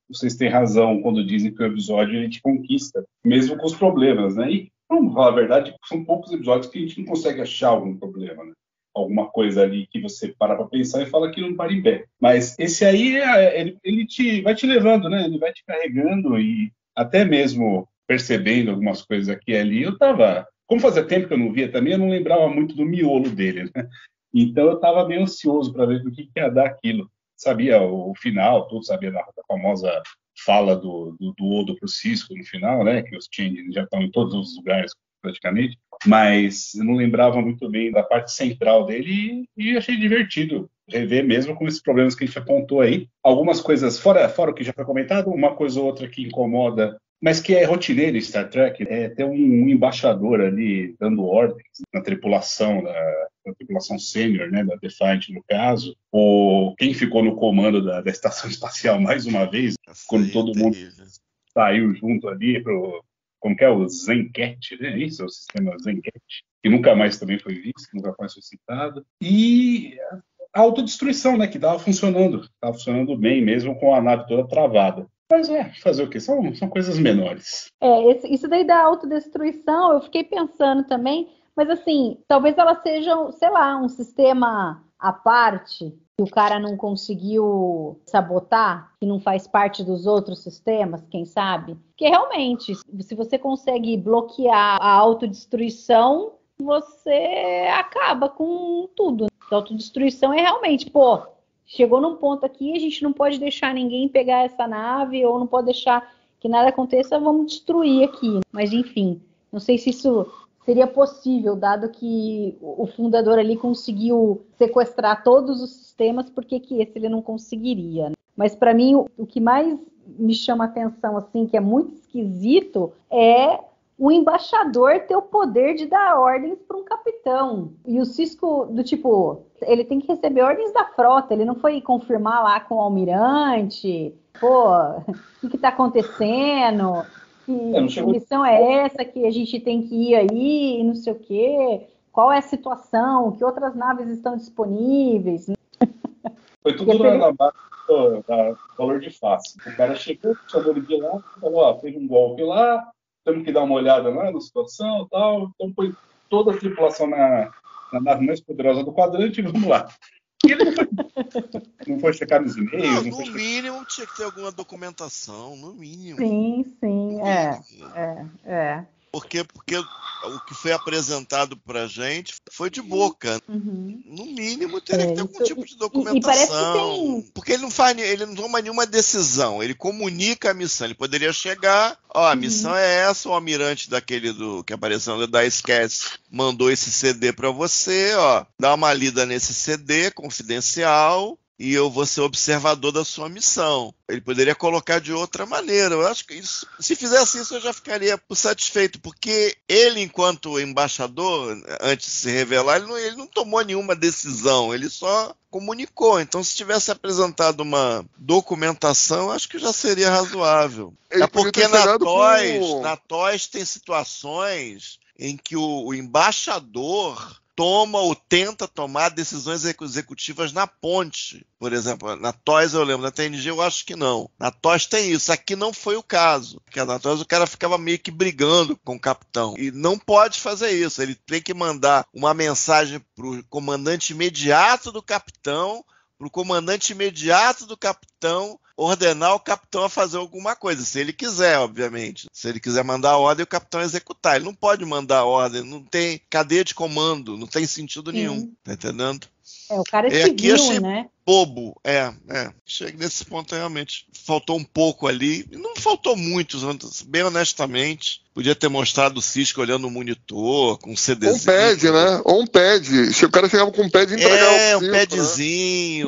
Vocês têm razão quando dizem que o episódio ele te conquista, mesmo com os problemas, né? E, vamos falar a verdade, são poucos episódios que a gente não consegue achar algum problema, né? Alguma coisa ali que você para pra pensar e fala que não para em pé. Mas esse aí, ele vai te levando, né? Ele vai te carregando e até mesmo percebendo algumas coisas aqui e ali, eu tava... Como fazia tempo que eu não via também, eu não lembrava muito do miolo dele, né? Então eu tava meio ansioso para ver do que ia dar aquilo. Sabia o final, tudo sabia da famosa fala do Odo pro Cisco no final, né? Que os Changelings já estão em todos os lugares praticamente, mas eu não lembrava muito bem da parte central dele e achei divertido rever mesmo com esses problemas que a gente apontou aí. Algumas coisas, fora o que já foi comentado, uma coisa ou outra que incomoda, mas que é rotineiro em Star Trek, é ter um embaixador ali dando ordens na tripulação, da tripulação sênior, né, da Defiant no caso, ou quem ficou no comando da estação espacial mais uma vez, quando todo mundo saiu junto ali como que é o Zencat, né? Isso é o sistema Zencat, que nunca mais também foi visto, nunca mais foi citado. E a autodestruição, né, que estava funcionando bem, mesmo com a nave toda travada. Mas fazer o quê? São coisas menores. Isso daí da autodestruição, eu fiquei pensando também, mas assim, talvez ela seja, sei lá, um sistema à parte, que o cara não conseguiu sabotar, que não faz parte dos outros sistemas, quem sabe? Porque realmente, se você consegue bloquear a autodestruição, você acaba com tudo. A autodestruição é realmente, chegou num ponto aqui, a gente não pode deixar ninguém pegar essa nave, ou não pode deixar que nada aconteça, vamos destruir aqui. Mas, enfim, não sei se isso seria possível, dado que o fundador ali conseguiu sequestrar todos os sistemas, por que esse ele não conseguiria? Né? Mas, para mim, o que mais me chama a atenção, assim, que é muito esquisito, é o embaixador ter o poder de dar ordens para um capitão. E o Cisco, do tipo, ele tem que receber ordens da frota, ele não foi confirmar lá com o almirante, o que está acontecendo, que missão é essa que a gente tem que ir aí, e não sei o quê. qual é a situação, que outras naves estão disponíveis. Foi tudo na base do valor de face. O cara chegou, chamou ele de lá, falou, fez um golpe lá, temos que dar uma olhada lá na situação e tal. Então foi toda a tripulação na nave mais poderosa do quadrante e vamos lá. E ele não foi checar nos e-mails. No mínimo tinha que ter alguma documentação, no mínimo. Sim, é. Porque o que foi apresentado pra gente foi de boca. Uhum. No mínimo teria que ter algum tipo de documentação. E parece que tem... Porque ele não toma nenhuma decisão, ele comunica a missão. Ele poderia chegar, a missão é essa, o almirante daquele que apareceu no The Icecast mandou esse CD pra você, dá uma lida nesse CD confidencial. E eu vou ser observador da sua missão. Ele poderia colocar de outra maneira. Eu acho que se fizesse isso, eu já ficaria satisfeito, porque ele, enquanto embaixador, antes de se revelar, ele não tomou nenhuma decisão, ele só comunicou. Então, se tivesse apresentado uma documentação, acho que já seria razoável. É porque na TOS tem situações em que o embaixador toma ou tenta tomar decisões executivas na ponte. Por exemplo, na TOS eu lembro, na TNG eu acho que não. Na TOS tem isso, aqui não foi o caso. Porque na TOS o cara ficava meio que brigando com o capitão. E não pode fazer isso, ele tem que mandar uma mensagem para o comandante imediato do capitão, ordenar o capitão a fazer alguma coisa, se ele quiser, obviamente. Se ele quiser mandar a ordem, o capitão executar. Ele não pode mandar a ordem, não tem cadeia de comando, não tem sentido nenhum, tá entendendo? O cara é civil, aqui eu achei né? bobo, Chega nesse ponto, realmente faltou um pouco ali, não faltou muito, bem honestamente. Podia ter mostrado o Cisco olhando o monitor, com um CDzinho. Um pad, né? Ou um pad. O cara chegava com um pad e entregava o Cisco,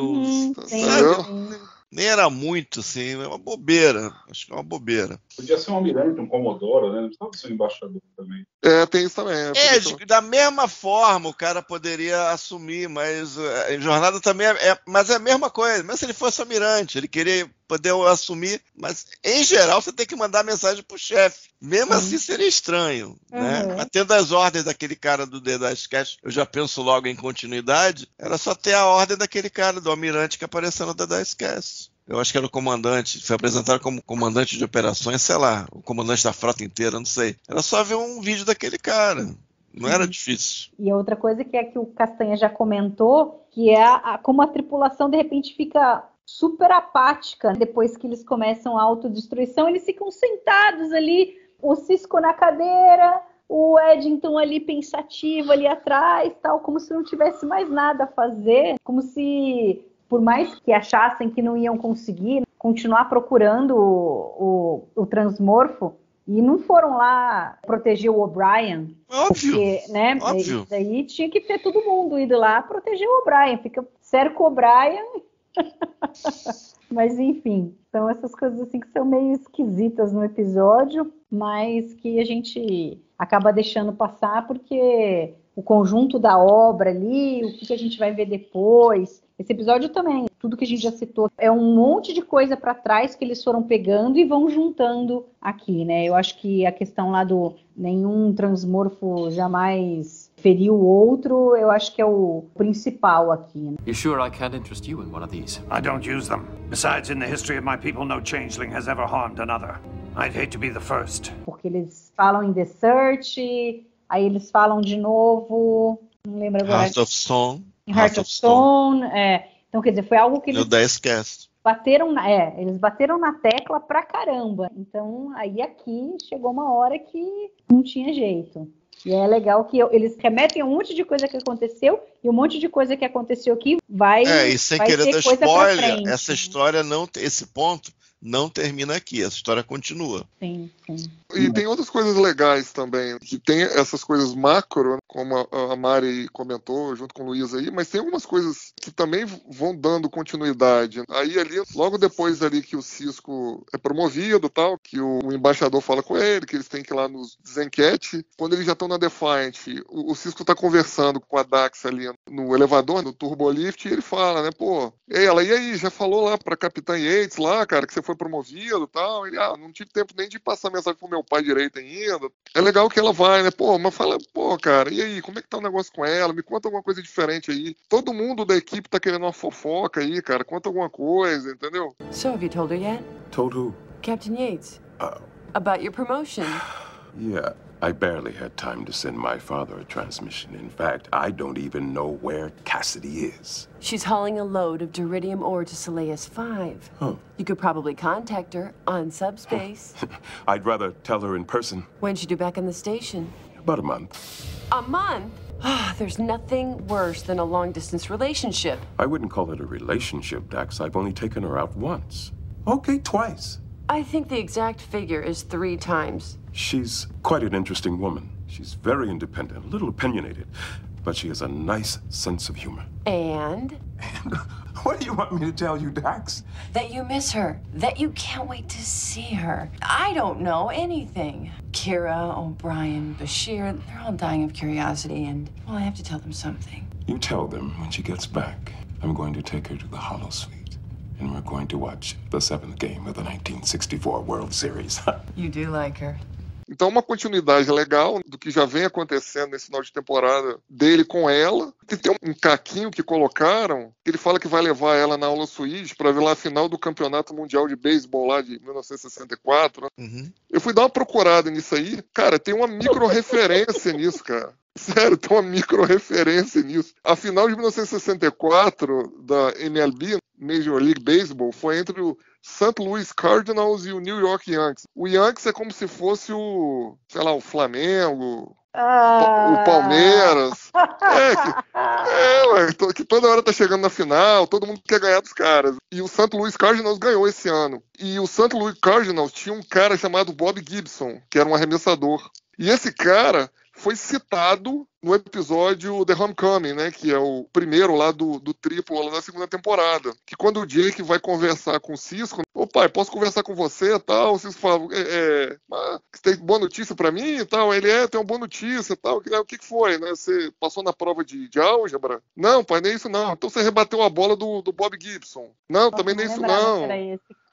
um padzinho. Nem era muito, assim, é uma bobeira. Acho que é uma bobeira. Podia ser um almirante, um Comodoro, né? Não precisava ser um embaixador também. Tem isso também. Da mesma forma o cara poderia assumir, mas em jornada também mas é a mesma coisa. Mesmo se ele fosse almirante, ele queria poder assumir, mas em geral você tem que mandar mensagem pro chefe. Mesmo assim seria estranho, né? Mas tendo as ordens daquele cara do The Icecast, eu já penso logo em continuidade, era só ter a ordem daquele cara, do almirante que apareceu no The Icecast. Eu acho que era o comandante, foi apresentado como comandante de operações, sei lá, o comandante da frota inteira, não sei. Era só ver um vídeo daquele cara, não era difícil. E outra coisa que o Castanha já comentou, que é como a tripulação de repente fica super apática. Depois que eles começam a autodestruição, eles ficam sentados ali, o Cisco na cadeira, o Eddington ali pensativo ali atrás, tal, como se não tivesse mais nada a fazer, como se... Por mais que achassem que não iam conseguir continuar procurando o transmorfo, e não foram lá proteger o O'Brien. Óbvio, porque, né, óbvio. Daí tinha que ter todo mundo ido lá proteger o O'Brien. Cerca o O'Brien. Mas enfim, são essas coisas assim que são meio esquisitas no episódio, mas que a gente acaba deixando passar porque o conjunto da obra ali, o que a gente vai ver depois... Esse episódio também, tudo que a gente já citou, é um monte de coisa para trás que eles foram pegando e vão juntando aqui, né? Eu acho que a questão lá do nenhum transmorfo jamais feriu o outro, eu acho que é o principal aqui, né? You sure I can't interest you in one of these? I don't use them. Besides, in the history of my people, no changeling has ever harmed another. I'd hate to be the first. Porque eles falam em The Search, aí eles falam de novo, não lembro agora. Heart of Stone. Heart of Stone, então quer dizer, foi algo que eles eles bateram na tecla pra caramba, então aí aqui chegou uma hora que não tinha jeito, e é legal que eles remetem a um monte de coisa que aconteceu, e um monte de coisa que aconteceu aqui e sem querer dar spoiler, essa história esse ponto não termina aqui, essa história continua. Sim. E tem outras coisas legais também, que tem essas coisas macro, como a Mari comentou, junto com o Luiz aí, mas tem algumas coisas que também vão dando continuidade. Aí ali, logo depois ali que o Cisco é promovido, tal, que o embaixador fala com ele, que eles têm que ir lá nos desenquete, quando eles já estão na Defiant, o Cisco tá conversando com a Dax ali no elevador, no turbolift, e ele fala, né, e aí, já falou lá pra Capitã Yates lá, cara, que você foi foi promovido e tal. Ele, não tive tempo nem de passar mensagem pro meu pai direito ainda. É legal que ela vai, né? Pô, mas fala, pô, cara, e aí, como é que tá o negócio com ela? Me conta alguma coisa diferente aí. Todo mundo da equipe tá querendo uma fofoca aí, cara. Conta alguma coisa, entendeu? So, have you told her yet? Told who? Captain Yates. About your promotion. Yeah, I barely had time to send my father a transmission. In fact, I don't even know where Cassidy is. She's hauling a load of duridium ore to Soleus 5. Huh. You could probably contact her on subspace. I'd rather tell her in person. When'd you do back on the station? About a month. A month? There's nothing worse than a long-distance relationship. I wouldn't call it a relationship, Dax. I've only taken her out once. Okay, twice. I think the exact figure is 3 times. She's quite an interesting woman. She's very independent, a little opinionated, but she has a nice sense of humor. And? What do you want me to tell you, Dax? That you miss her. That you can't wait to see her. I don't know anything. Kira, O'Brien, Bashir, they're all dying of curiosity, and, well, I have to tell them something. You tell them when she gets back. I'm going to take her to the Holosuite, and we're going to watch the 7th game of the 1964 World Series. You do like her. Então, uma continuidade legal do que já vem acontecendo nesse final de temporada dele com ela. E tem um caquinho que colocaram, que ele fala que vai levar ela na Holosuite para ver lá a final do Campeonato Mundial de Beisebol lá de 1964. Né? Uhum. Eu fui dar uma procurada nisso aí. Cara, tem uma micro-referência nisso, cara. Sério, tem uma micro-referência nisso. A final de 1964 da MLB, Major League Baseball, foi entre o St. Louis Cardinals e o New York Yankees. O Yankees é como se fosse o Flamengo, o Palmeiras. Que toda hora tá chegando na final, todo mundo quer ganhar dos caras. E o St. Louis Cardinals ganhou esse ano. E o St. Louis Cardinals tinha um cara chamado Bob Gibson, que era um arremessador. E esse cara foi citado no episódio The Homecoming, né, que é o primeiro lá do triplo lá da segunda temporada. Que quando o Jake vai conversar com o Cisco, ô pai, posso conversar com você e tal? O Cisco fala, você tem boa notícia pra mim e tal? Ele, tem uma boa notícia e tal. O que foi, né? Você passou na prova de álgebra? Não, pai, nem isso não. Então você rebateu a bola do Bob Gibson. Não, também nem isso não.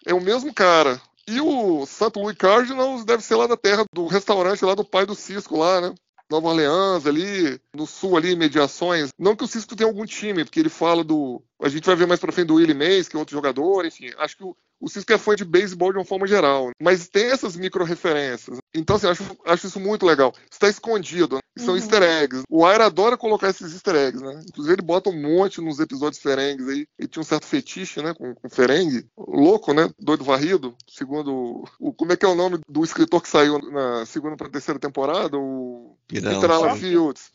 É o mesmo cara. E o St. Louis Cardinals deve ser lá da terra do restaurante lá do pai do Cisco lá, né? Nova Orleans, ali, no sul, ali, Mediações. Não que o Cisco tenha algum time, porque ele fala do... A gente vai ver mais pra frente do Willie Mays, que é outro jogador, enfim. Acho que o Cisco é fã de beisebol de uma forma geral. Mas tem essas micro-referências. Então, assim, acho isso muito legal. Está escondido, né? São easter eggs. O Aira adora colocar esses easter eggs, né? Inclusive, ele bota um monte nos episódios ferengues aí. Ele tinha um certo fetiche, né? Com ferengue. Louco, né? Doido varrido. Segundo... Como é que é o nome do escritor que saiu na segunda pra terceira temporada? O Peter Alan Fields.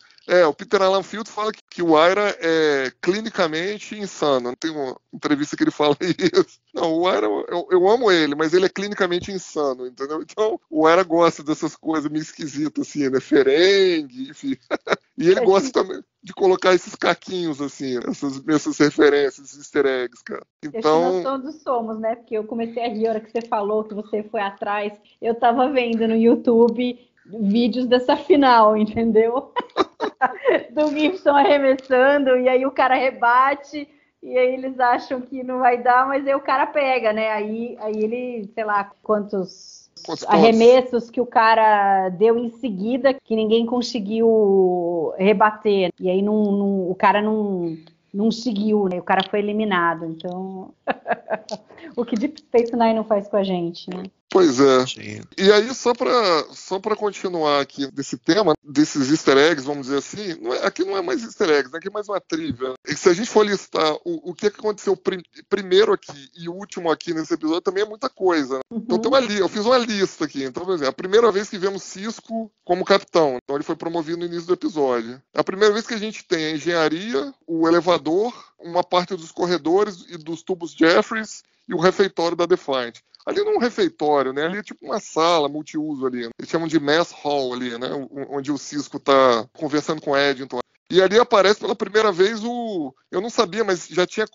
O Peter Alan Fields fala que o Aira é clinicamente insano. Tem uma entrevista que ele fala isso. Não, o Aira, eu amo ele, mas ele é clinicamente insano, entendeu? Então, o Aira gosta dessas coisas meio esquisitas, assim, né? Ferengue, enfim. E ele gosta também de colocar esses caquinhos, assim, essas referências, esses easter eggs, cara. Então... Nós todos somos, né? Porque eu comecei a rir a hora que você falou, que você foi atrás. Eu tava vendo no YouTube vídeos dessa final, entendeu? Do Gibson arremessando, e aí o cara rebate, e aí eles acham que não vai dar, mas aí o cara pega, né? Aí ele, sei lá, quantos arremessos que o cara deu em seguida, que ninguém conseguiu rebater. E aí o cara não seguiu, né? O cara foi eliminado. Então, o que Deep Space Nine não faz com a gente, né? Pois é. Sim. E aí, só pra continuar aqui desse tema, desses easter eggs, vamos dizer assim, aqui não é mais easter eggs, aqui é mais uma trivia. E se a gente for listar o que aconteceu primeiro aqui e o último aqui nesse episódio, também é muita coisa. Né? Então eu fiz uma lista aqui. Então, por exemplo, a primeira vez que vemos Cisco como capitão, então ele foi promovido no início do episódio. A primeira vez que a gente tem a engenharia, o elevador, uma parte dos corredores e dos tubos Jeffries e o refeitório da Defiant. Ali não é um refeitório, né? Ali é tipo uma sala multiuso ali. Eles chamam de mess hall ali, né? Onde o Cisco tá conversando com o Eddington. E ali aparece pela primeira vez eu não sabia, mas já tinha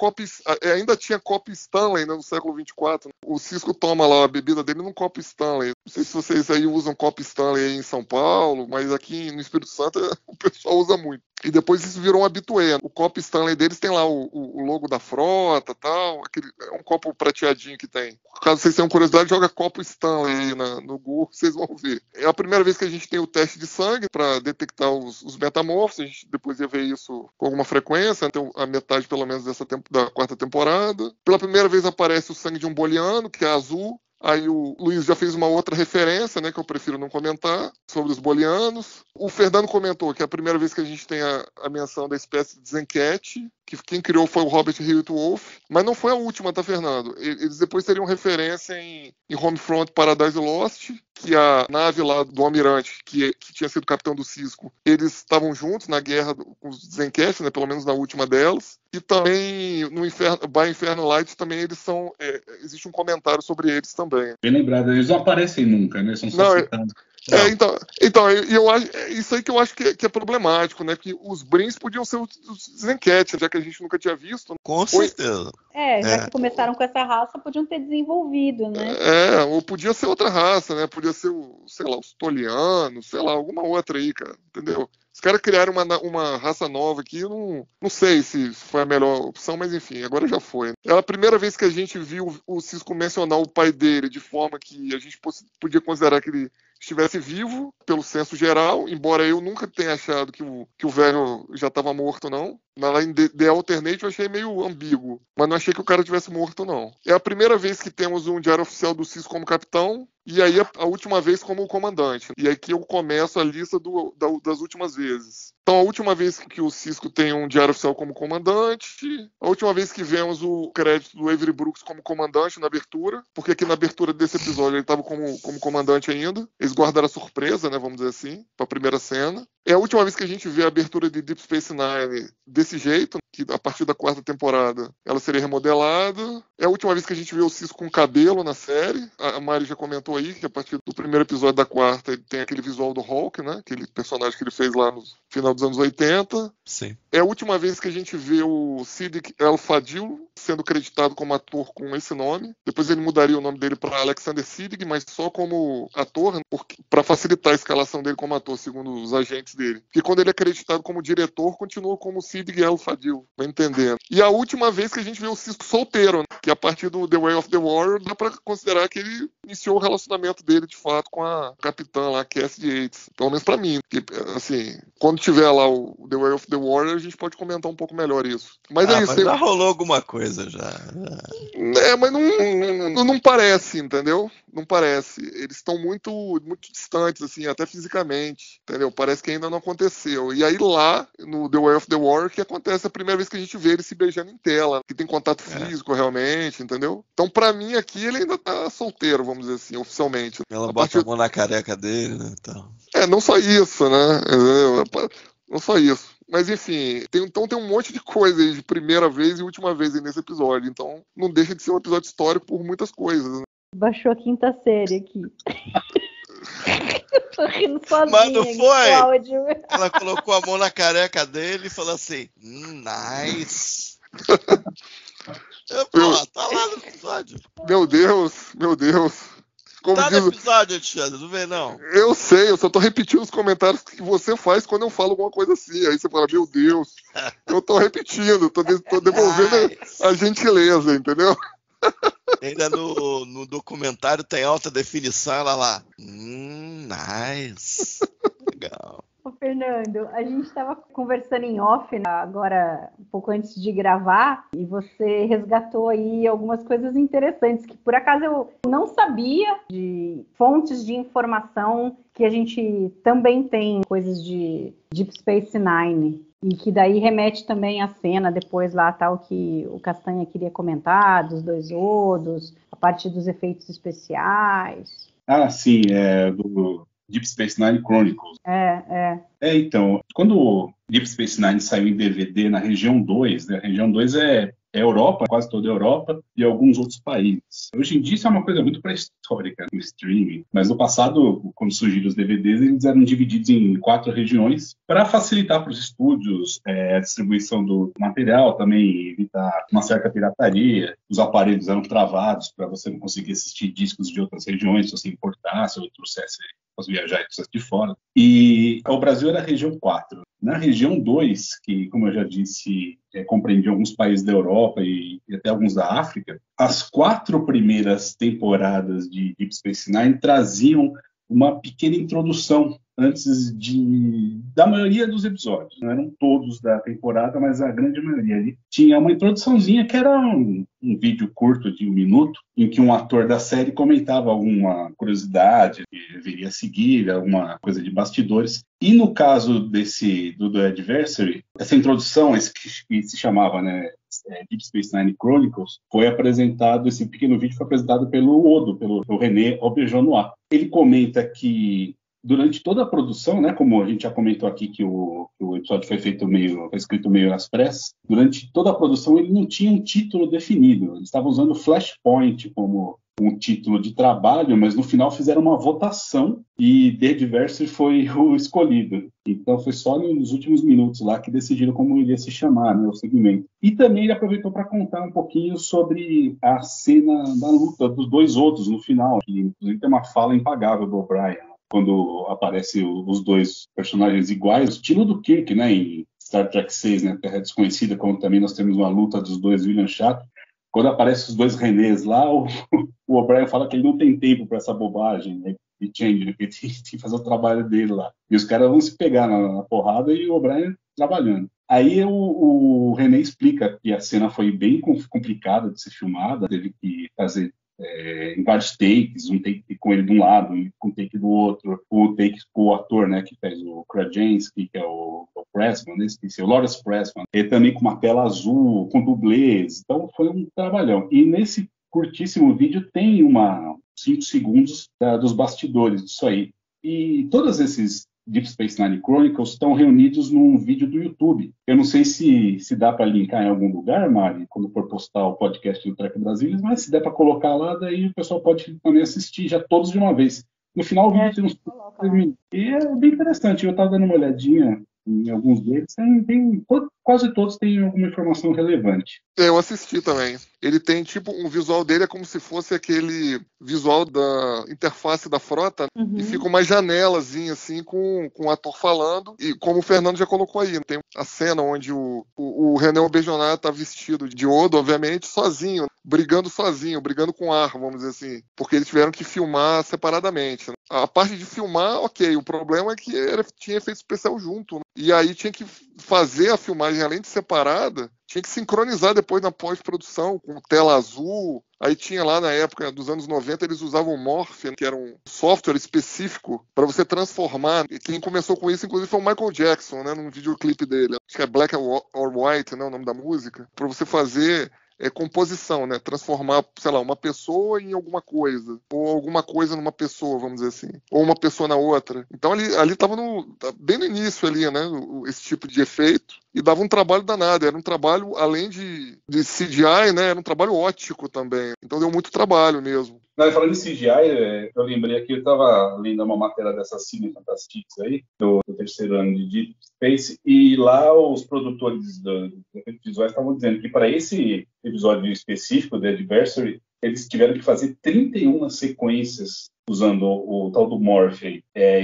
ainda tinha copo Stanley, né, no século 24. O Cisco toma lá a bebida dele num copo Stanley. Não sei se vocês aí usam copo Stanley aí em São Paulo, mas aqui no Espírito Santo o pessoal usa muito. E depois isso virou um habitué. O copo Stanley deles tem lá o logo da frota, tal, é um copo prateadinho que tem. Caso vocês tenham curiosidade, joga copo Stanley aí no Google, vocês vão ver. É a primeira vez que a gente tem o teste de sangue para detectar os metamorfos. A gente depois ia ver isso com alguma frequência, então a metade pelo menos da quarta temporada. Pela primeira vez aparece o sangue de um boliano, que é azul. Aí o Luiz já fez uma outra referência, né, que eu prefiro não comentar, sobre os bolianos. O Fernando comentou que é a primeira vez que a gente tem a menção da espécie de Zencat, que quem criou foi o Robert Hewitt Wolf, mas não foi a última, tá, Fernando? Eles depois teriam referência em Homefront Paradise Lost, que a nave lá do Almirante, que tinha sido capitão do Cisco, eles estavam juntos na guerra com os Zencat, né, pelo menos na última delas. E também no By Inferno Light também eles são... existe um comentário sobre eles também. Bem lembrado, eles não aparecem nunca, né? São só citando. Então eu acho, isso aí que eu acho que é problemático, né? Que os Brins podiam ser os Zencat, já que a gente nunca tinha visto. Com certeza. Já que começaram com essa raça, podiam ter desenvolvido, né? Ou podia ser outra raça, né? Podia ser, os Tolianos, alguma outra aí, cara, entendeu? Os caras criaram uma raça nova aqui, eu não sei se foi a melhor opção, mas enfim, agora já foi. É a primeira vez que a gente viu o Cisco mencionar o pai dele de forma que a gente podia considerar que ele estivesse vivo, pelo senso geral, embora eu nunca tenha achado que o velho já estava morto, não. Lá em The Alternate eu achei meio ambíguo, mas não achei que o cara tivesse morto, não. É a primeira vez que temos um diário oficial do Cisco como capitão, e aí a última vez como comandante. E aqui eu começo a lista das últimas vezes. Então, a última vez que o Cisco tem um diário oficial como comandante, a última vez que vemos o crédito do Avery Brooks como comandante na abertura, porque aqui na abertura desse episódio ele estava como comandante ainda. Eles guardaram a surpresa, né, vamos dizer assim, para a primeira cena. É a última vez que a gente vê a abertura de Deep Space Nine desse jeito, que a partir da quarta temporada ela seria remodelada. É a última vez que a gente vê o Cisco com cabelo na série. A Mari já comentou aí que a partir do primeiro episódio da quarta ele tem aquele visual do Hulk, né? Aquele personagem que ele fez lá no final dos anos 80. Sim. É a última vez que a gente vê o Siddiq El-Fadil sendo creditado como ator com esse nome. Depois ele mudaria o nome dele para Alexander Siddig, mas só como ator, para facilitar a escalação dele como ator, segundo os agentes dele. Porque quando ele é acreditado como diretor, continua como Siddig El-Fadil, vai entendendo. E a última vez que a gente vê o Cisco solteiro, né? Que a partir do The Way of the Warrior dá para considerar que ele iniciou o relacionamento dele, de fato, com a capitã lá, Cassidy Yates. Pelo menos para mim. Porque, assim, quando tiver lá o The Way of the Warrior, a gente pode comentar um pouco melhor isso. Mas é isso. Mas já rolou alguma coisa já. Mas não parece, entendeu? Não parece. Eles estão muito, muito distantes, assim, até fisicamente, entendeu? Parece que ainda não aconteceu. E aí lá, no The Way of the Warrior, que acontece a primeira vez que a gente vê ele se beijando em tela, que tem contato físico realmente, entendeu? Então, pra mim, aqui, ele ainda tá solteiro, vamos dizer assim, oficialmente. Ela bota a mão na careca dele, né? Então... não só isso, né? Não só isso. Mas enfim, tem um monte de coisa aí de primeira vez e última vez aí nesse episódio. Então não deixa de ser um episódio histórico por muitas coisas, né? Baixou a quinta série aqui. Tô rindo sozinha. Mas não foi? Áudio. Ela colocou a mão na careca dele e falou assim, nice. Tá lá no episódio. Meu Deus. Como tá no episódio, Alexandre, não vê não? Eu sei, eu só tô repetindo os comentários que você faz quando eu falo alguma coisa assim. Aí você fala, meu Deus, eu tô repetindo, tô devolvendo a gentileza, entendeu? Ainda no documentário tem alta definição, ela lá. Nice. Legal. Ô, Fernando, a gente estava conversando em off, né, agora um pouco antes de gravar, e você resgatou aí algumas coisas interessantes que por acaso eu não sabia, de fontes de informação que a gente também tem, coisas de Deep Space Nine, e que daí remete também à cena depois lá, tal, que o Castanha queria comentar, dos dois Odos, a parte dos efeitos especiais. Ah, sim, do Deep Space Nine Chronicles. Então, quando o Deep Space Nine saiu em DVD na região 2, né? A região 2 é Europa, quase toda a Europa, e alguns outros países. Hoje em dia isso é uma coisa muito pré-histórica no streaming, mas no passado, quando surgiram os DVDs, eles eram divididos em 4 regiões para facilitar para os estúdios a distribuição do material, também evitar uma certa pirataria. Os aparelhos eram travados para você não conseguir assistir discos de outras regiões, se você importasse ou trouxesse posso viajar e precisa de fora. E o Brasil era a região 4. Na região 2, que, como eu já disse, compreendia alguns países da Europa e até alguns da África, as 4 primeiras temporadas de Deep Space Nine traziam uma pequena introdução antes da maioria dos episódios. Não eram todos da temporada, mas a grande maioria ali. Tinha uma introduçãozinha que era um vídeo curto de 1 minuto, em que um ator da série comentava alguma curiosidade que deveria seguir, alguma coisa de bastidores. E no caso do Adversary, essa introdução, esse que se chamava, né, Deep Space Nine Chronicles, esse pequeno vídeo foi apresentado pelo Odo, pelo René Auberjonois. Ele comenta que durante toda a produção, né, como a gente já comentou aqui que o episódio foi escrito meio às pressas, durante toda a produção ele não tinha um título definido. Ele estava usando Flashpoint como um título de trabalho, mas no final fizeram uma votação e The Adversary foi o escolhido. Então foi só nos últimos minutos lá que decidiram como iria se chamar, né, o segmento. E também ele aproveitou para contar um pouquinho sobre a cena da luta dos dois outros no final, que inclusive tem uma fala impagável do O'Brien, quando aparecem os dois personagens iguais, estilo do Kirk, né, em Star Trek 6, né, Terra Desconhecida, como também nós temos uma luta dos dois William Shatner. Quando aparecem os dois Renés lá, o O'Brien fala que ele não tem tempo para essa bobagem, né, de change, né, que ele tem que fazer o trabalho dele lá. E os caras vão se pegar na porrada e o O'Brien trabalhando. Aí o René explica que a cena foi bem complicada de ser filmada, teve que fazer em vários takes, um take com ele de um lado, um take do outro, o take com o ator, né, que fez o Krasinski, que é o Pressman, né, esqueci, o Lawrence Pressman, e também com uma tela azul, com dublês, então foi um trabalhão. E nesse curtíssimo vídeo tem 5 segundos dos bastidores disso aí. E todos esses Deep Space Nine Chronicles estão reunidos num vídeo do YouTube. Eu não sei se dá para linkar em algum lugar, Mari, quando for postar o podcast do Trek Brasil, mas se der para colocar lá, daí o pessoal pode também assistir já todos de uma vez. No final o vídeo tem uns 3 minutos. E é bem interessante. Eu estava dando uma olhadinha em alguns deles, quase todos têm alguma informação relevante. Eu assisti também. Ele tem, tipo, um visual dele é como se fosse aquele visual da interface da frota, e fica uma janelazinha, assim, com o ator falando, e como o Fernando já colocou aí, tem a cena onde o René Auberjonois tá vestido de Odo, obviamente, sozinho, brigando com o ar, vamos dizer assim, porque eles tiveram que filmar separadamente, né? A parte de filmar, ok, o problema é que tinha efeito especial junto, né? E aí tinha que fazer a filmagem, além de separada, tinha que sincronizar depois na pós-produção, com tela azul. Aí tinha lá na época dos anos 90, eles usavam o Morph, que era um software específico para você transformar. E quem começou com isso, inclusive, foi o Michael Jackson, né, num videoclipe dele. Acho que é Black or White, né, o nome da música. Para você fazer composição, né? Transformar, sei lá, uma pessoa em alguma coisa, ou alguma coisa numa pessoa, vamos dizer assim, ou uma pessoa na outra. Então ali estava bem no início ali, né? Esse tipo de efeito, e dava um trabalho danado. Era um trabalho, além de CGI, né? Era um trabalho óptico também. Então deu muito trabalho mesmo. Falando em CGI, eu lembrei aqui, eu estava lendo uma matéria dessas Cine Fantastics aí, do terceiro ano de Deep Space, e lá os produtores dos efeitos visuais estavam dizendo que para esse episódio específico, The Adversary, eles tiveram que fazer 31 sequências usando o tal do Morph,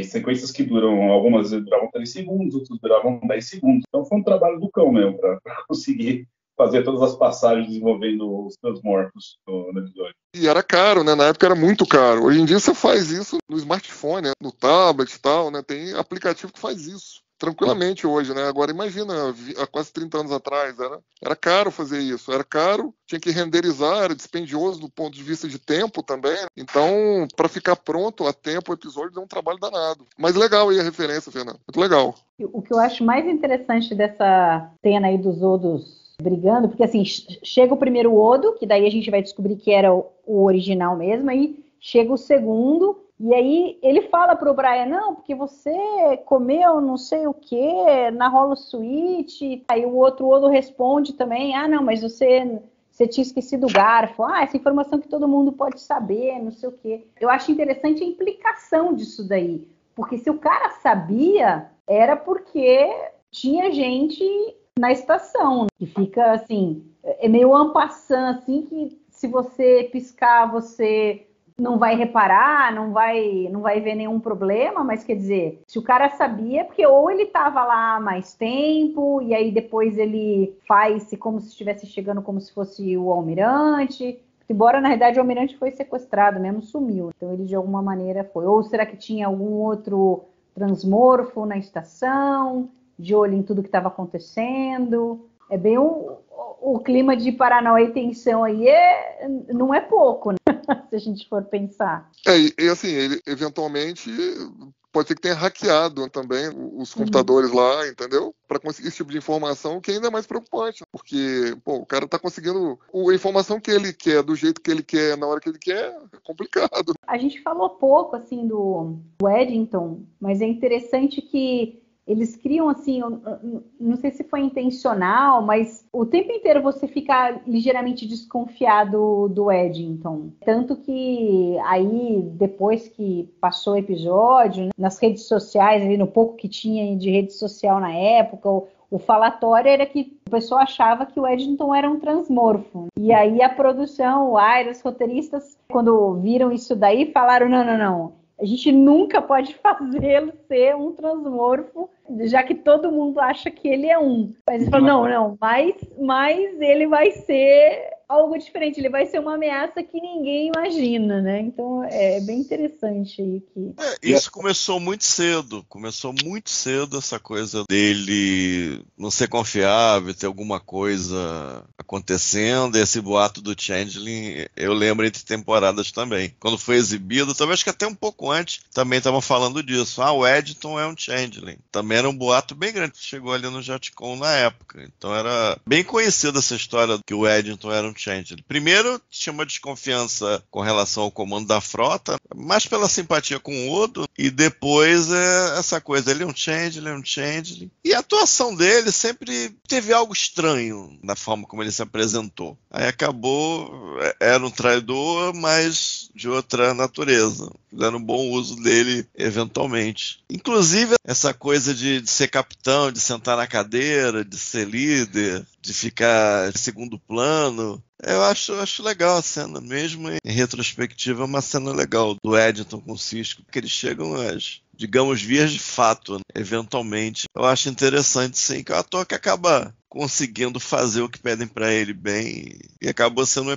sequências que algumas duravam 3 segundos, outras duravam 10 segundos. Então foi um trabalho do cão mesmo, para conseguir fazer todas as passagens envolvendo os transmorfos no episódio. E era caro, né? Na época era muito caro. Hoje em dia você faz isso no smartphone, né? No tablet e tal, né? Tem aplicativo que faz isso tranquilamente hoje, né? Agora imagina, há quase 30 anos atrás, era caro fazer isso. Era caro, tinha que renderizar, era dispendioso do ponto de vista de tempo também. Então, para ficar pronto a tempo o episódio deu um trabalho danado. Mas legal aí a referência, Fernando. Muito legal. O que eu acho mais interessante dessa cena aí dos Odos brigando, porque assim, chega o primeiro Odo, que daí a gente vai descobrir que era o original mesmo, aí chega o segundo, e aí ele fala pro Brian, não, porque você comeu não sei o que na holosuite, aí o outro Odo responde também, não, mas você tinha esquecido o garfo, essa informação que todo mundo pode saber, não sei o que. Eu acho interessante a implicação disso daí, porque se o cara sabia, era porque tinha gente na estação, que fica assim, é meio en passant, assim, que se você piscar, você não vai reparar, não vai ver nenhum problema, mas quer dizer, se o cara sabia, porque ou ele estava lá há mais tempo, e aí depois ele faz como se estivesse chegando como se fosse o almirante, embora na realidade o almirante foi sequestrado mesmo, sumiu, então ele de alguma maneira foi. Ou será que tinha algum outro transmorfo na estação, de olho em tudo que estava acontecendo? É bem o clima de paranoia e tensão aí não é pouco, né? Se a gente for pensar. E assim, ele eventualmente pode ser que tenha hackeado também os computadores lá, entendeu? Para conseguir esse tipo de informação, que ainda é mais preocupante, porque o cara tá conseguindo a informação que ele quer, do jeito que ele quer, na hora que ele quer, é complicado. A gente falou pouco, assim, do Eddington, mas é interessante que eles criam, assim, não sei se foi intencional, mas o tempo inteiro você fica ligeiramente desconfiado do Eddington. Tanto que aí, depois que passou o episódio, né, nas redes sociais, ali no pouco que tinha de rede social na época, o falatório era que o pessoal achava que o Eddington era um transmorfo. E aí a produção, o Aira, os roteiristas, quando viram isso daí, falaram, não. A gente nunca pode fazê-lo ser um transmorfo, já que todo mundo acha que ele é um. Mas ele falou, mas ele vai ser algo diferente, ele vai ser uma ameaça que ninguém imagina, né? Então é bem interessante aí que... Isso começou muito cedo essa coisa dele não ser confiável, ter alguma coisa acontecendo, e esse boato do Changeling, eu lembro entre temporadas também. Quando foi exibido, talvez que até um pouco antes, também estavam falando disso. O Eddington é um Changeling. Também era um boato bem grande que chegou ali no Jatcon na época. Então era bem conhecida essa história que o Eddington era um Changeling. Primeiro, tinha uma desconfiança com relação ao comando da frota, mais pela simpatia com o Odo, e depois essa coisa, ele é um Changeling. E a atuação dele sempre teve algo estranho na forma como ele se apresentou. Aí acabou, era um traidor, mas de outra natureza. Fizeram um bom uso dele eventualmente. Inclusive, essa coisa de ser capitão, de sentar na cadeira, de ser líder, de ficar em segundo plano. Eu acho legal a cena, mesmo em retrospectiva, é uma cena legal do Eddington com o Sisko, porque eles chegam às, digamos, vias de fato, né? Eventualmente. Eu acho interessante, sim, que é um ator que acaba conseguindo fazer o que pedem pra ele bem, e acabou sendo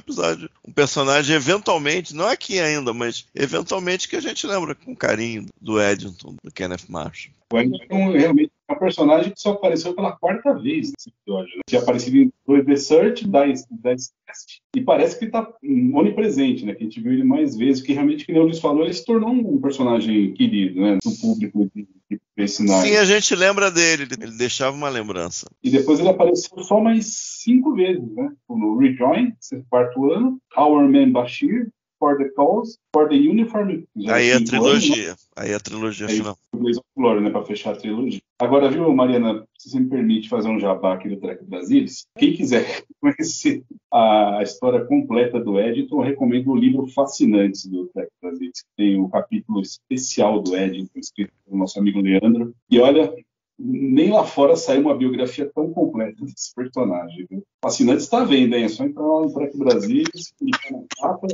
um personagem eventualmente, não aqui ainda, mas eventualmente que a gente lembra com carinho do Eddington, do Kenneth Marshall. O Eddington realmente é um personagem que só apareceu pela 4ª vez nesse episódio. Né? Tinha aparecido em The Search, Dice Test, e parece que ele tá onipresente, né? Que a gente viu ele mais vezes, que realmente, como o Luiz falou, ele se tornou um personagem querido, né? Do público de personagem. Sim, a gente lembra dele, ele deixava uma lembrança. E depois ele apareceu só mais 5 vezes, né? No Rejoin, 4º ano, Our Man Bashir, For the Cause, For the Uniform. Aí a trilogia. Aí a trilogia final. O Blaze of Glory, né? Pra fechar a trilogia. Agora, viu, Mariana, se você me permite fazer um jabá aqui do Trek Brasilis, quem quiser conhecer a história completa do Eddington, eu recomendo o livro Fascinantes do Trek Brasilis, que tem um capítulo especial do Eddington, escrito pelo nosso amigo Leandro. E olha, nem lá fora saiu uma biografia tão completa desse personagem. Viu? Fascinantes está à venda, hein? É só entrar lá no Trek Brasilis, clicar na capa,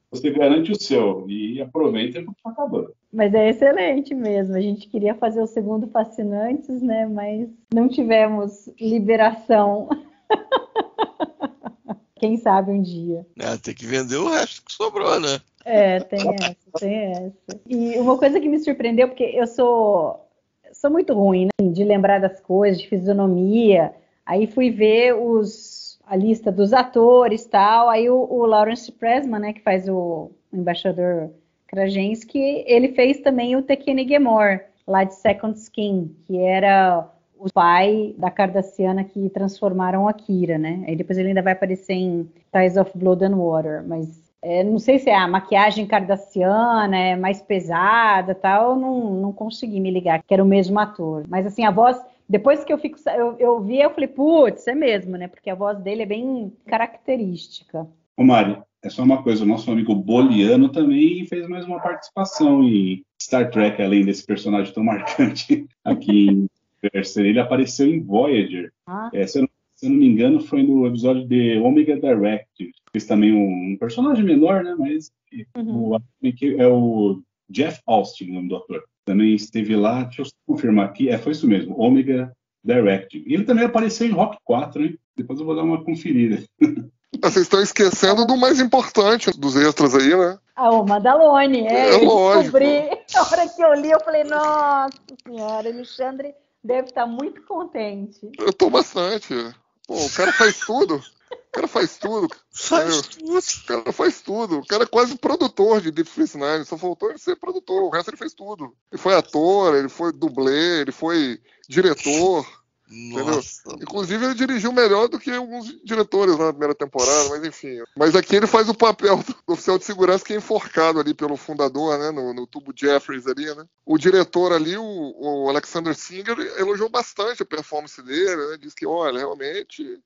você garante o seu e aproveita porque está acabando. Mas é excelente mesmo. A gente queria fazer o segundo Fascinantes, né? Mas não tivemos liberação. Quem sabe um dia. Tem que vender o resto que sobrou, né? Tem essa. E uma coisa que me surpreendeu, porque eu sou muito ruim, né? De lembrar das coisas, de fisionomia. Aí fui ver a lista dos atores e tal. Aí o Lawrence Pressman, né, que faz o embaixador Krajinski, ele fez também o Tekene Gemor, lá de Second Skin, que era o pai da Cardassiana que transformaram a Kira, né? Aí depois ele ainda vai aparecer em Ties of Blood and Water, mas não sei se a maquiagem cardassiana é mais pesada e tal, não consegui me ligar que era o mesmo ator. Mas assim, a voz, depois que eu vi, eu falei, putz, é mesmo, né? Porque a voz dele é bem característica. Ô Mari, é só uma coisa, o nosso amigo Boliano também fez mais uma participação em Star Trek, além desse personagem tão marcante aqui em Berser. Ele apareceu em Voyager. Se eu não me engano, foi no episódio de Omega Directive. fez também um personagem menor, né? Mas o ator que é o Jeff Austin, o nome do ator. Também esteve lá, deixa eu confirmar aqui, foi isso mesmo, Omega Directing. E ele também apareceu em Rock 4, hein? Depois eu vou dar uma conferida. Vocês estão esquecendo do mais importante dos extras aí, né? O Mandalone, É lógico. Descobri. Na hora que eu li, eu falei, nossa senhora, Alexandre deve estar muito contente. Eu tô bastante. Pô, o cara faz tudo. O cara faz tudo. O cara é quase produtor de Deep Space Nine. Só faltou ele ser produtor. O resto ele fez tudo. Ele foi ator, ele foi dublê, ele foi diretor. Nossa. Entendeu? Inclusive ele dirigiu melhor do que alguns diretores na primeira temporada, mas enfim. Mas aqui ele faz o papel do oficial de segurança que é enforcado ali pelo fundador, né, no tubo Jeffries ali, né. O diretor ali, o Alexander Singer, elogiou bastante a performance dele, né, disse que, olha, realmente...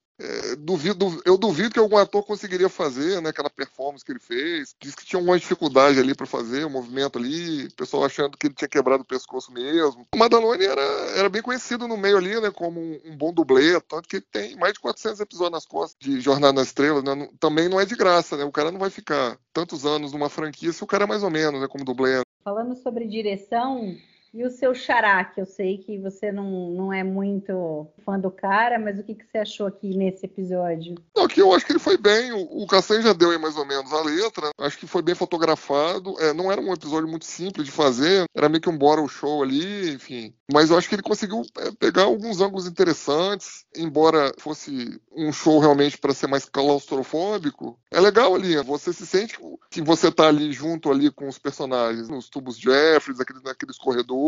eu duvido que algum ator conseguiria fazer, né, aquela performance que ele fez. Diz que tinha alguma dificuldade ali para fazer o movimento ali, o pessoal achando que ele tinha quebrado o pescoço mesmo. O Mandalorian era bem conhecido no meio ali, né, como um bom dublê, tanto que tem mais de 400 episódios nas costas de Jornada nas Estrelas, né, também não é de graça, né, o cara não vai ficar tantos anos numa franquia se o cara é mais ou menos, né, como dublê. Falando sobre direção... E o seu xará, que eu sei que você não é muito fã do cara, mas o que você achou aqui nesse episódio? Não, aqui eu acho que ele foi bem. O Castanho já deu aí mais ou menos a letra. Acho que foi bem fotografado. Não era um episódio muito simples de fazer. Era meio que um bottle show ali, enfim. Mas eu acho que ele conseguiu pegar alguns ângulos interessantes. Embora fosse um show realmente para ser mais claustrofóbico, é legal ali. Você se sente que você tá ali junto ali com os personagens. Nos tubos Jeffries, naqueles corredores.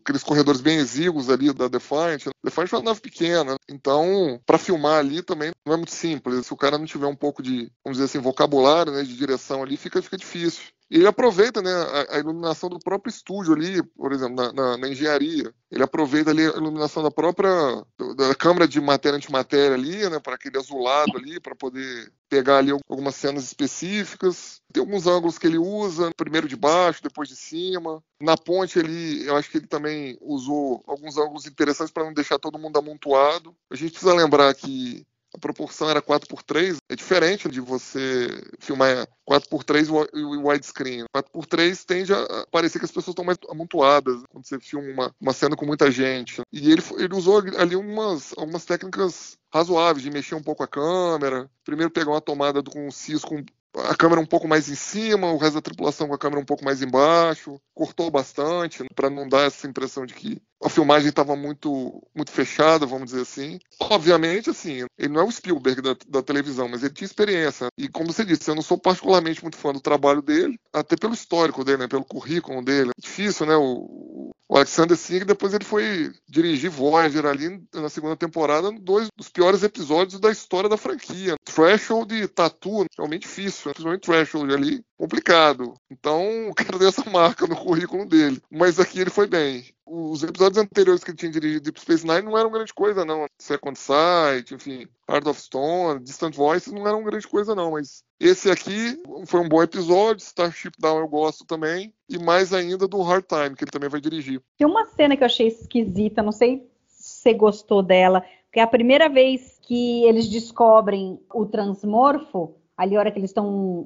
Aqueles corredores bem exíguos ali da Defiant. Defiant é uma nave pequena, então para filmar ali também não é muito simples. Se o cara não tiver um pouco de, vamos dizer assim, vocabulário, né, de direção ali, fica difícil. E ele aproveita, né, a iluminação do próprio estúdio ali, por exemplo, na engenharia. Ele aproveita ali a iluminação da câmera de matéria-antimatéria ali, né, para aquele azulado ali, para poder pegar ali algumas cenas específicas. Tem alguns ângulos que ele usa, primeiro de baixo, depois de cima. Na ponte eu acho que ele também usou alguns ângulos interessantes para não deixar todo mundo amontoado. A gente precisa lembrar que a proporção era 4:3, é diferente de você filmar 4:3 e o widescreen. 4:3 tende a parecer que as pessoas estão mais amontoadas quando você filma uma cena com muita gente. E ele usou ali algumas técnicas razoáveis de mexer um pouco a câmera. Primeiro pegar uma tomada com um cis com a câmera um pouco mais em cima, o resto da tripulação com a câmera um pouco mais embaixo. Cortou bastante, para não dar essa impressão de que a filmagem estava muito, muito fechada, vamos dizer assim. Obviamente, assim, ele não é o Spielberg da televisão, mas ele tinha experiência. E como você disse, eu não sou particularmente muito fã do trabalho dele, até pelo histórico dele, né, pelo currículo dele. É difícil, né? O Alexander Singer, depois ele foi dirigir Voyager ali na segunda temporada, dois dos piores episódios da história da franquia. Threshold e Tattoo, realmente difícil, principalmente Threshold ali, complicado. Então, o cara deu essa marca no currículo dele. Mas aqui ele foi bem. Os episódios anteriores que ele tinha dirigido Deep Space Nine não eram grande coisa, não. Second Sight, enfim, Heart of Stone, Distant Voices não eram grande coisa, não. Mas esse aqui foi um bom episódio. Starship Down eu gosto também. E mais ainda do Hard Time, que ele também vai dirigir. Tem uma cena que eu achei esquisita, não sei se você gostou dela, porque é a primeira vez que eles descobrem o transmorfo, ali a hora que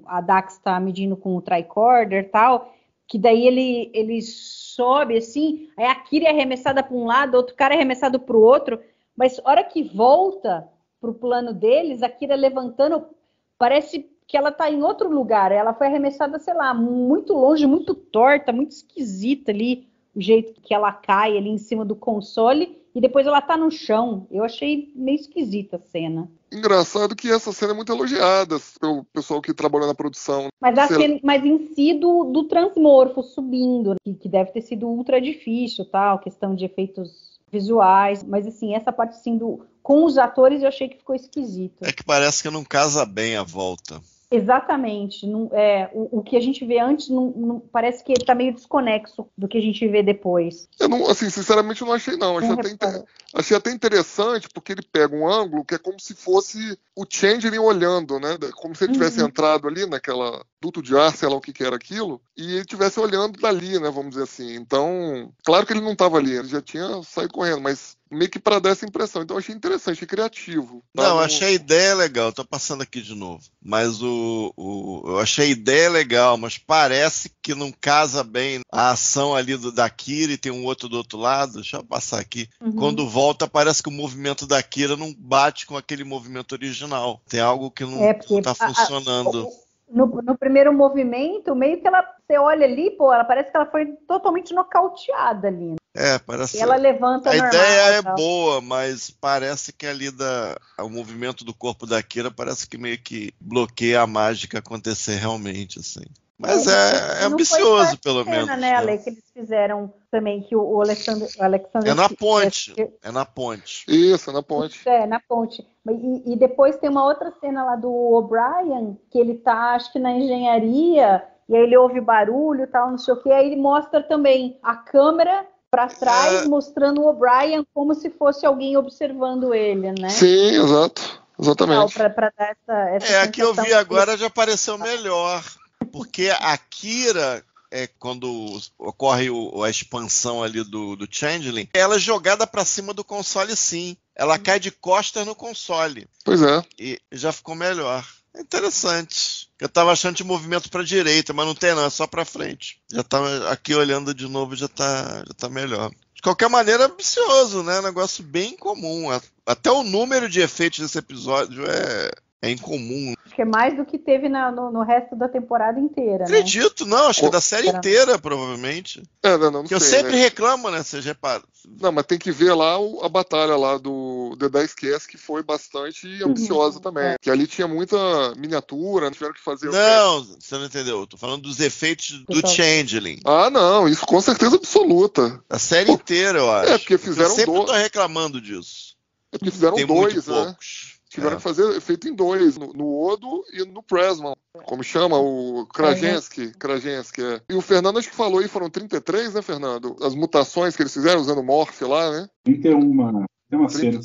a Dax está medindo com o tricorder e tal, que daí ele sobe assim, aí a Kira é arremessada para um lado, outro cara é arremessado para o outro, mas a hora que volta para o plano deles, a Kira levantando, parece que ela está em outro lugar, ela foi arremessada, sei lá, muito longe, muito torta, muito esquisita ali, o jeito que ela cai ali em cima do console, e depois ela tá no chão. Eu achei meio esquisita a cena. Engraçado que essa cena é muito elogiada pelo pessoal que trabalhou na produção. Mas em si do transmorfo subindo, que deve ter sido ultra difícil, tal, questão de efeitos visuais, mas assim, essa parte assim, com os atores eu achei que ficou esquisito. É que parece que não casa bem a volta. Exatamente. O que a gente vê antes não, parece que ele está meio desconexo do que a gente vê depois. Eu não, assim, sinceramente eu não achei não. Achei até interessante porque ele pega um ângulo que é como se fosse o Changeling olhando, né? Como se ele tivesse entrado ali naquela duto de ar, sei lá o que era aquilo, e ele estivesse olhando dali, né? Vamos dizer assim. Então, claro que ele não estava ali, ele já tinha saído correndo, mas meio que para dar essa impressão. Então eu achei interessante, achei criativo. Tá? Não, achei a ideia legal, tô passando aqui de novo. Mas eu achei a ideia legal, mas parece que não casa bem a ação ali da Kira e tem um outro do outro lado. Deixa eu passar aqui. Quando volta, parece que o movimento da Kira não bate com aquele movimento original. Tem algo que não tá funcionando. No primeiro movimento, meio que você olha ali, pô, ela parece que ela foi totalmente nocauteada ali. Parece. E ela levanta a normal. A ideia é boa, mas parece que ali o movimento do corpo da Kira parece que meio que bloqueia a mágica acontecer realmente, assim. Mas é ambicioso, pelo menos. Né, Ale, que eles fizeram também, que o Alexander... É na ponte. É na ponte. Isso, é na ponte. Na ponte. E depois tem uma outra cena lá do O'Brien, que ele tá, acho que na engenharia, e aí ele ouve barulho e tal, não sei o quê, aí ele mostra também a câmera para trás, mostrando o O'Brien como se fosse alguém observando ele, né? Sim, exato. Exatamente. Para dar essa a que eu vi agora já pareceu melhor. Porque a Kira, quando ocorre a expansão ali do Changeling, ela é jogada para cima do console, sim. Ela cai de costas no console. Pois é. E já ficou melhor. É interessante. Eu tava achando de movimento para direita, mas não tem não, é só para frente. Já tá aqui olhando de novo, já tá melhor. De qualquer maneira, ambicioso, né? Negócio bem incomum. Até o número de efeitos desse episódio é incomum. Acho que é mais do que teve no resto da temporada inteira. Acredito, né? Não. Acho que é da série inteira, provavelmente. Não que sei, eu sempre né? reclamo, né? Vocês reparam. Não, mas tem que ver lá a batalha lá do The Dice Cast, que foi bastante ambiciosa também. Que ali tinha muita miniatura, tiveram que fazer... Não, você não entendeu. Eu tô falando dos efeitos do Changeling. Ah, não. Isso com certeza absoluta. A série inteira, eu acho. Porque fizeram eu sempre tô reclamando disso. Porque fizeram tem 2, muito né? Poucos. Tiveram que fazer efeito em 2, no Odo e no Pressman. Como chama? O Krasinski. E o Fernando acho que falou aí, foram 33, né, Fernando? As mutações que eles fizeram usando Morph lá, né? 31, tem uma cena.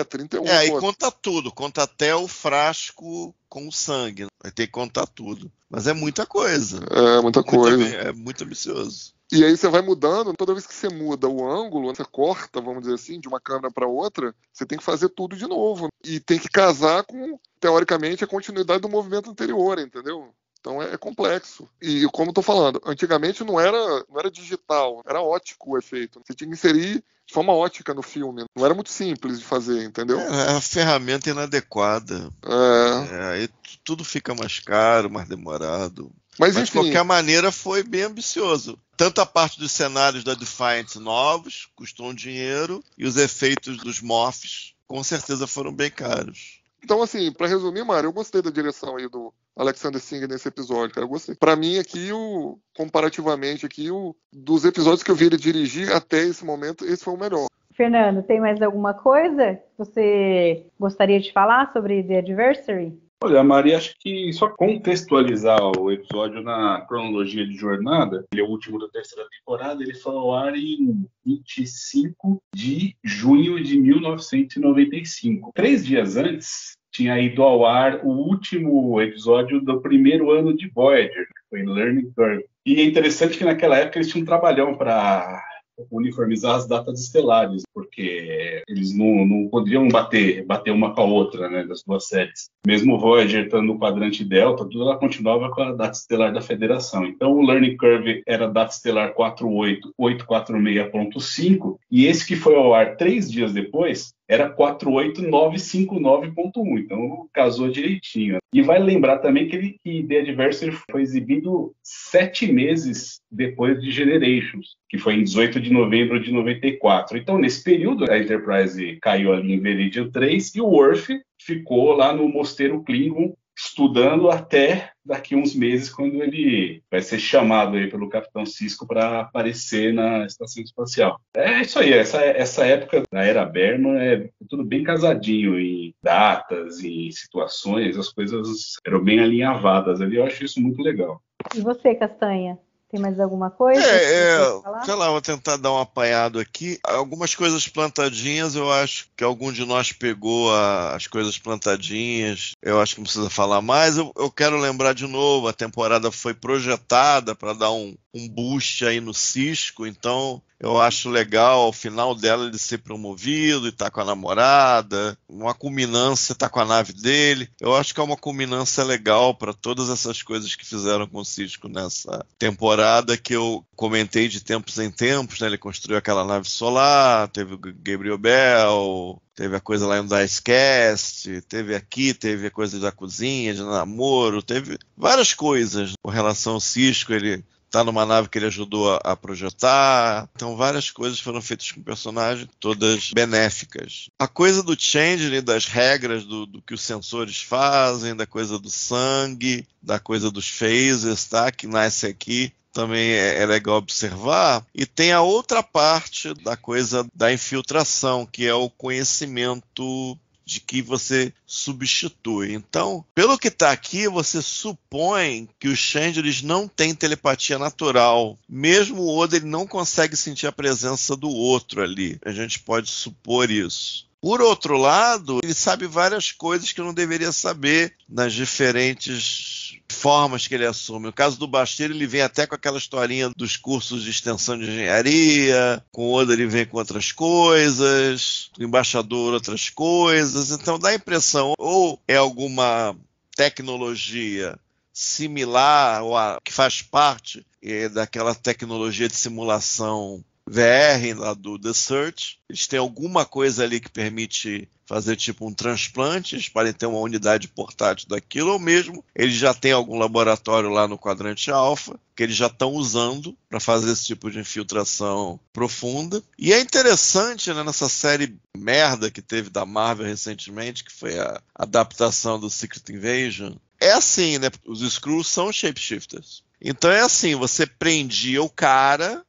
31. Aí conta tudo, conta até o frasco com sangue. Vai ter que contar tudo. Mas é muita coisa. É, muita coisa. É muito ambicioso. E aí você vai mudando, toda vez que você muda o ângulo, você corta, vamos dizer assim, de uma câmera para outra, você tem que fazer tudo de novo. E tem que casar com, teoricamente, a continuidade do movimento anterior, entendeu? Então é complexo. E como eu tô falando, antigamente não era digital, era ótico o efeito. Você tinha que inserir de forma ótica no filme. Não era muito simples de fazer, entendeu? É a ferramenta inadequada. Aí tudo fica mais caro, mais demorado. Mas enfim, de qualquer maneira foi bem ambicioso. Tanto a parte dos cenários da Defiant novos, custou um dinheiro, e os efeitos dos morphs com certeza foram bem caros. Então, assim, pra resumir, Mário, eu gostei da direção aí do Alexander Singer nesse episódio, cara. Eu gostei. Pra mim, aqui, comparativamente, dos episódios que eu vi ele dirigir até esse momento, esse foi o melhor. Fernando, tem mais alguma coisa que você gostaria de falar sobre The Adversary? Olha, Maria, acho que só contextualizar o episódio na cronologia de jornada, ele é o último da terceira temporada, ele foi ao ar em 25 de junho de 1995. 3 dias antes, tinha ido ao ar o último episódio do primeiro ano de Voyager, que foi Learning Curve. E é interessante que naquela época eles tinham um trabalhão para uniformizar as datas estelares, porque eles não poderiam bater uma com a outra, né, das duas séries. Mesmo o Voyager estando no quadrante Delta, tudo ela continuava com a data estelar da Federação. Então o Learning Curve era a data estelar 48846.5 e esse que foi ao ar 3 dias depois era 48959.1, então casou direitinho. E vai lembrar também que The Adversary foi exibido 7 meses depois de Generations, que foi em 18 de novembro de 94. Então, nesse período, a Enterprise caiu ali em Veridian 3 e o Worf ficou lá no Mosteiro Klingon estudando até daqui uns meses, quando ele vai ser chamado aí pelo Capitão Sisko para aparecer na Estação Espacial. É isso aí, essa época da Era Berman é tudo bem casadinho em datas e situações, as coisas eram bem alinhavadas ali, eu acho isso muito legal. E você, Castanha? Tem mais alguma coisa? Sei lá, vou tentar dar um apanhado aqui. Algumas coisas plantadinhas, eu acho que algum de nós pegou as coisas plantadinhas. Eu acho que não precisa falar mais. Eu quero lembrar de novo, a temporada foi projetada para dar um boost aí no Cisco, então eu acho legal ao final dela ele ser promovido e tá com a namorada, uma culminância, tá com a nave dele. Eu acho que é uma culminância legal para todas essas coisas que fizeram com o Cisco nessa temporada, que eu comentei de tempos em tempos, né? Ele construiu aquela nave solar, teve o Gabriel Bell, teve a coisa lá no Dicecast, teve a coisa da cozinha, de namoro, teve várias coisas com relação ao Cisco. Ele tá numa nave que ele ajudou a projetar. Então várias coisas foram feitas com o personagem, todas benéficas. A coisa do changeling, das regras do que os sensores fazem, da coisa do sangue, da coisa dos phasers, tá? Que nasce aqui. Também é legal observar. E tem a outra parte da coisa da infiltração, que é o conhecimento de que você substitui. Então, pelo que está aqui, você supõe que os Changelings não têm telepatia natural. Mesmo o Odo, ele não consegue sentir a presença do outro ali. A gente pode supor isso. Por outro lado, ele sabe várias coisas que eu não deveria saber nas diferentes formas que ele assume. No caso do Bashir, ele vem até com aquela historinha dos cursos de extensão de engenharia, com o Odo ele vem com outras coisas, o embaixador outras coisas. Então dá a impressão, ou é alguma tecnologia similar, ou que faz parte daquela tecnologia de simulação VR lá do The Search. Eles têm alguma coisa ali que permite fazer tipo um transplante, eles podem ter uma unidade portátil daquilo, ou mesmo eles já têm algum laboratório lá no quadrante alfa que eles já estão usando para fazer esse tipo de infiltração profunda. E é interessante, né, nessa série merda que teve da Marvel recentemente, que foi a adaptação do Secret Invasion, é assim, né, os Skrulls são shapeshifters. Então é assim, você prendia o cara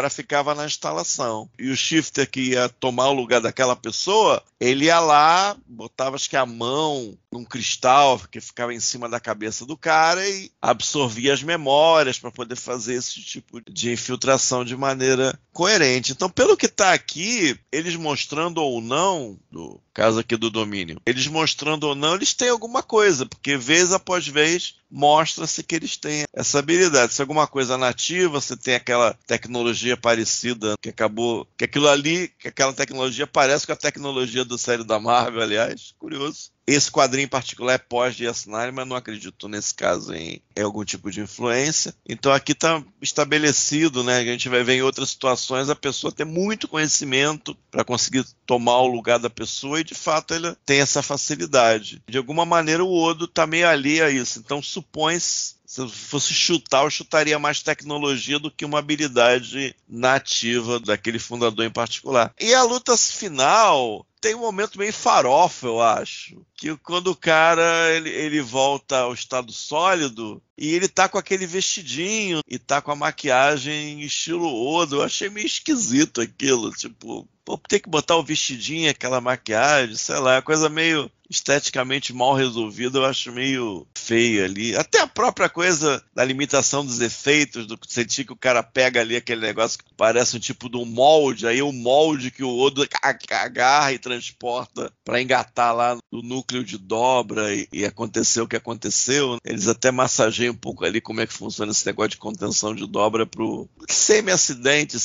ficava na instalação. E o shifter que ia tomar o lugar daquela pessoa, ele ia lá, botava acho que a mão num cristal que ficava em cima da cabeça do cara e absorvia as memórias para poder fazer esse tipo de infiltração de maneira coerente. Então, pelo que está aqui, eles mostrando ou não, no caso aqui do domínio, eles mostrando ou não, eles têm alguma coisa, porque vez após vez mostra-se que eles têm essa habilidade. Se alguma coisa nativa, você tem aquela tecnologia parecida, que acabou, que aquilo ali, que aquela tecnologia parece com a tecnologia do série da Marvel, aliás, curioso. Esse quadrinho em particular é pós-DS9, mas não acredito nesse caso em algum tipo de influência. Então aqui está estabelecido, né? A gente vai ver em outras situações a pessoa ter muito conhecimento para conseguir tomar o lugar da pessoa e de fato ela tem essa facilidade. De alguma maneira o Odo está meio alheio a isso. Então supõe-se, se eu fosse chutar, eu chutaria mais tecnologia do que uma habilidade nativa daquele fundador em particular. E a luta final tem um momento meio farofa, eu acho. Que quando o cara ele volta ao estado sólido e ele tá com aquele vestidinho e tá com a maquiagem estilo Odo. Eu achei meio esquisito aquilo. Tipo, pô, tem que botar o vestidinho, aquela maquiagem, sei lá, é coisa meio esteticamente mal resolvida, eu acho meio feio ali. Até a própria coisa da limitação dos efeitos, do sentir que o cara pega ali aquele negócio que parece um tipo de um molde, aí o molde que o Odo agarra e transporta para engatar lá no núcleo de dobra e acontecer o que aconteceu. Eles até massageiam um pouco ali como é que funciona esse negócio de contenção de dobra pro semi-acidente,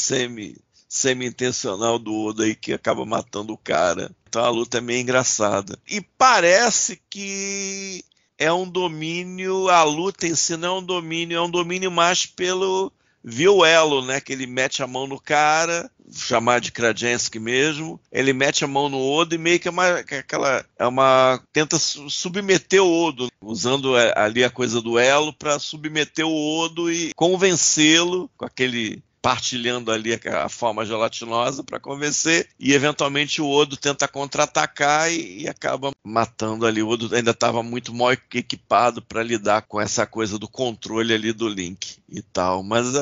semi-intencional do Odo aí que acaba matando o cara. Então a luta é meio engraçada. E parece que é um domínio, a luta em si não é um domínio mais pelo Viuelo, né? Que ele mete a mão no cara, chamar de Krajensky mesmo, ele mete a mão no Odo e meio que tenta submeter o Odo, usando ali a coisa do elo para submeter o Odo e convencê-lo com aquele partilhando ali a forma gelatinosa para convencer, e eventualmente o Odo tenta contra-atacar e acaba matando ali. O Odo ainda estava muito mal equipado para lidar com essa coisa do controle ali do Link e tal, mas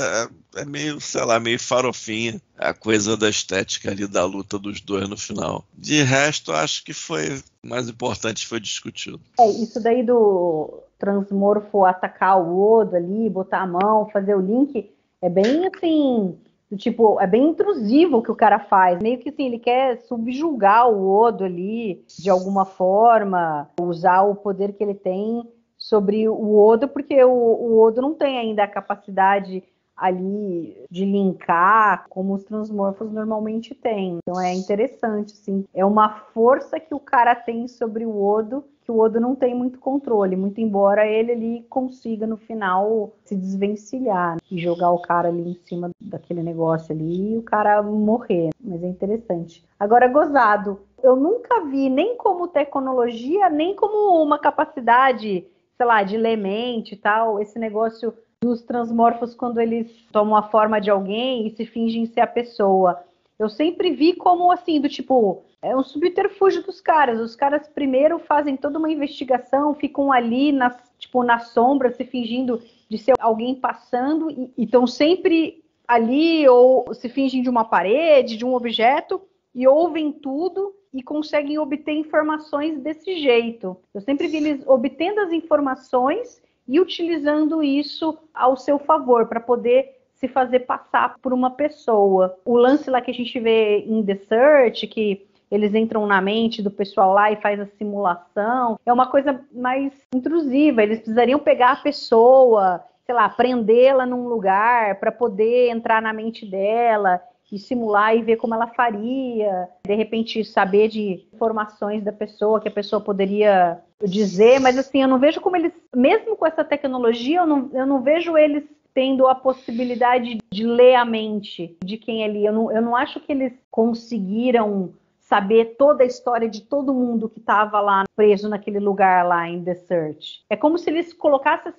é meio, sei lá, meio farofinha a coisa da estética ali da luta dos dois no final. De resto, acho que foi o mais importante, foi discutido. Isso daí do transmorfo atacar o Odo ali, botar a mão, fazer o Link, É bem assim, tipo, é bem intrusivo o que o cara faz. Meio que assim, ele quer subjugar o Odo ali, de alguma forma, usar o poder que ele tem sobre o Odo, porque o Odo não tem ainda a capacidade ali de linkar como os transmorfos normalmente têm. Então é interessante, assim. É uma força que o cara tem sobre o Odo, que o Odo não tem muito controle, muito embora ele consiga no final se desvencilhar, né? E jogar o cara ali em cima daquele negócio ali e o cara morrer. Mas é interessante. Agora, gozado, eu nunca vi nem como tecnologia, nem como uma capacidade, sei lá, de ler mente e tal, esse negócio dos transmorfos quando eles tomam a forma de alguém e se fingem ser a pessoa. Eu sempre vi como, assim, do tipo, é um subterfúgio dos caras. Os caras primeiro fazem toda uma investigação, ficam ali na sombra, se fingindo de ser alguém passando e estão sempre ali ou se fingem de uma parede, de um objeto e ouvem tudo e conseguem obter informações desse jeito. Eu sempre vi eles obtendo as informações e utilizando isso ao seu favor, para poder se fazer passar por uma pessoa. O lance lá que a gente vê em The Search, que eles entram na mente do pessoal lá e faz a simulação, é uma coisa mais intrusiva. Eles precisariam pegar a pessoa, sei lá, prendê-la num lugar para poder entrar na mente dela e simular e ver como ela faria, de repente saber de informações da pessoa que a pessoa poderia dizer, mas assim, eu não vejo como eles, mesmo com essa tecnologia, eu não vejo eles tendo a possibilidade de ler a mente de quem é ali. Eu não acho que eles conseguiram saber toda a história de todo mundo que estava lá preso naquele lugar lá em The Search. É como se eles colocassem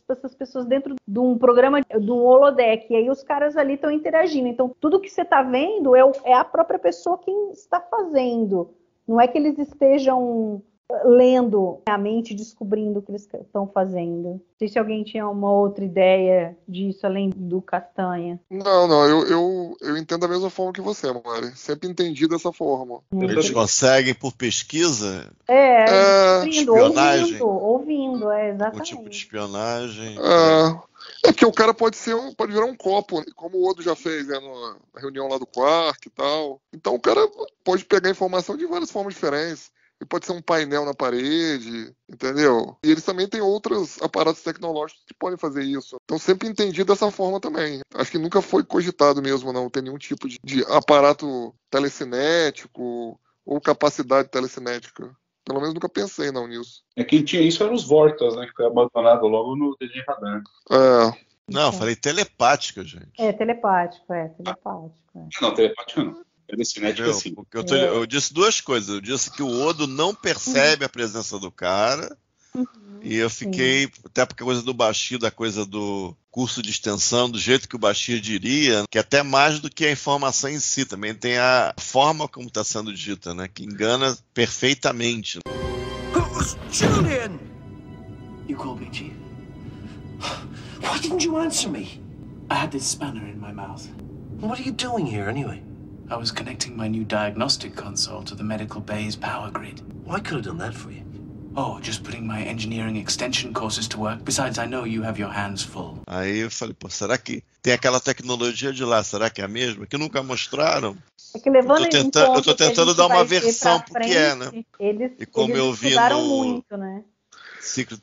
essas pessoas dentro de um programa, de um holodeck, e aí os caras ali estão interagindo. Então, tudo que você está vendo é a própria pessoa quem está fazendo. Não é que eles estejam lendo a mente, descobrindo o que eles estão fazendo. Não sei se alguém tinha uma outra ideia disso, além do Castanha. Não, eu entendo da mesma forma que você, Mari. Sempre entendi dessa forma. Eles conseguem, por pesquisa? Espionagem? Ouvindo, exatamente. Um tipo de espionagem. É que o cara pode virar um copo, como o Odo já fez, né, na reunião lá do Quark e tal. Então o cara pode pegar informação de várias formas diferentes. E pode ser um painel na parede, entendeu? E eles também têm outros aparatos tecnológicos que podem fazer isso. Então sempre entendi dessa forma também. Acho que nunca foi cogitado mesmo, não, ter nenhum tipo de aparato telecinético ou capacidade telecinética. Pelo menos nunca pensei não nisso. Quem tinha isso eram os Vortas, né? Que foi abandonado logo no DG Radar. Não, eu falei telepática, gente. Telepático. Não, telepático não. Telecinética, sim. Porque eu disse duas coisas. Eu disse que o Odo não percebe a presença do cara. E eu fiquei, até porque a coisa do Bashir, da coisa do curso de extensão, do jeito que o Bashir diria, que é até mais do que a informação em si, também tem a forma como está sendo dita, né? Que engana perfeitamente. Julian! You called me, Chief. Why didn't you answer me? I had this spanner in my mouth. What are you doing here, anyway? I was connecting my new diagnostic console to the medical bay's power grid. Well, I could have done that for you. Oh, just putting my engineering extension courses to work. Besides, I know you have your hands full. Aí eu falei, será que tem aquela tecnologia de lá? Será que é a mesma? Que nunca mostraram? É que levando eu tô tentando dar uma versão pro que é, né? E como eu vi no muito, né? Secret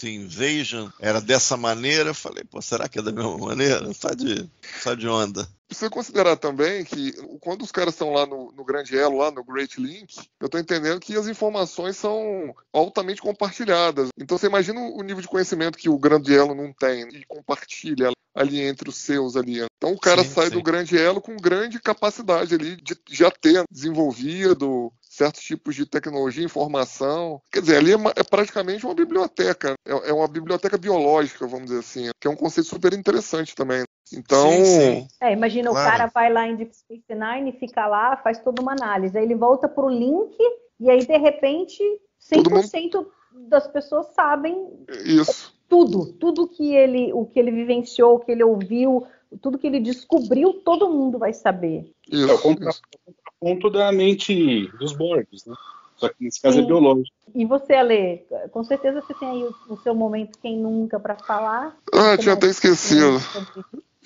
Invasion era dessa maneira, eu falei, será que é da mesma maneira? Só de onda. Precisa considerar também que quando os caras estão lá no Grande Elo, lá no Great Link, eu tô entendendo que as informações são altamente compartilhadas. Então você imagina o nível de conhecimento que o Grande Elo não tem e compartilha ali entre os seus ali. Então o cara sai do Grande Elo com grande capacidade ali de já ter desenvolvido certos tipos de tecnologia, informação. Quer dizer, ali é praticamente uma biblioteca. É uma biblioteca biológica, vamos dizer assim. Que é um conceito super interessante também. Então... Sim. Imagina, claro. O cara vai lá em Deep Space Nine, fica lá, faz toda uma análise. Aí ele volta pro link e aí, de repente, 100% das pessoas sabem isso. Tudo que ele vivenciou, o que ele ouviu, tudo que ele descobriu, todo mundo vai saber. Isso. É o contraponto da mente dos Borgs, né? Só que nesse caso é biológico. E você, Ale, com certeza você tem aí o seu momento Quem Nunca para falar. Tinha até esquecido.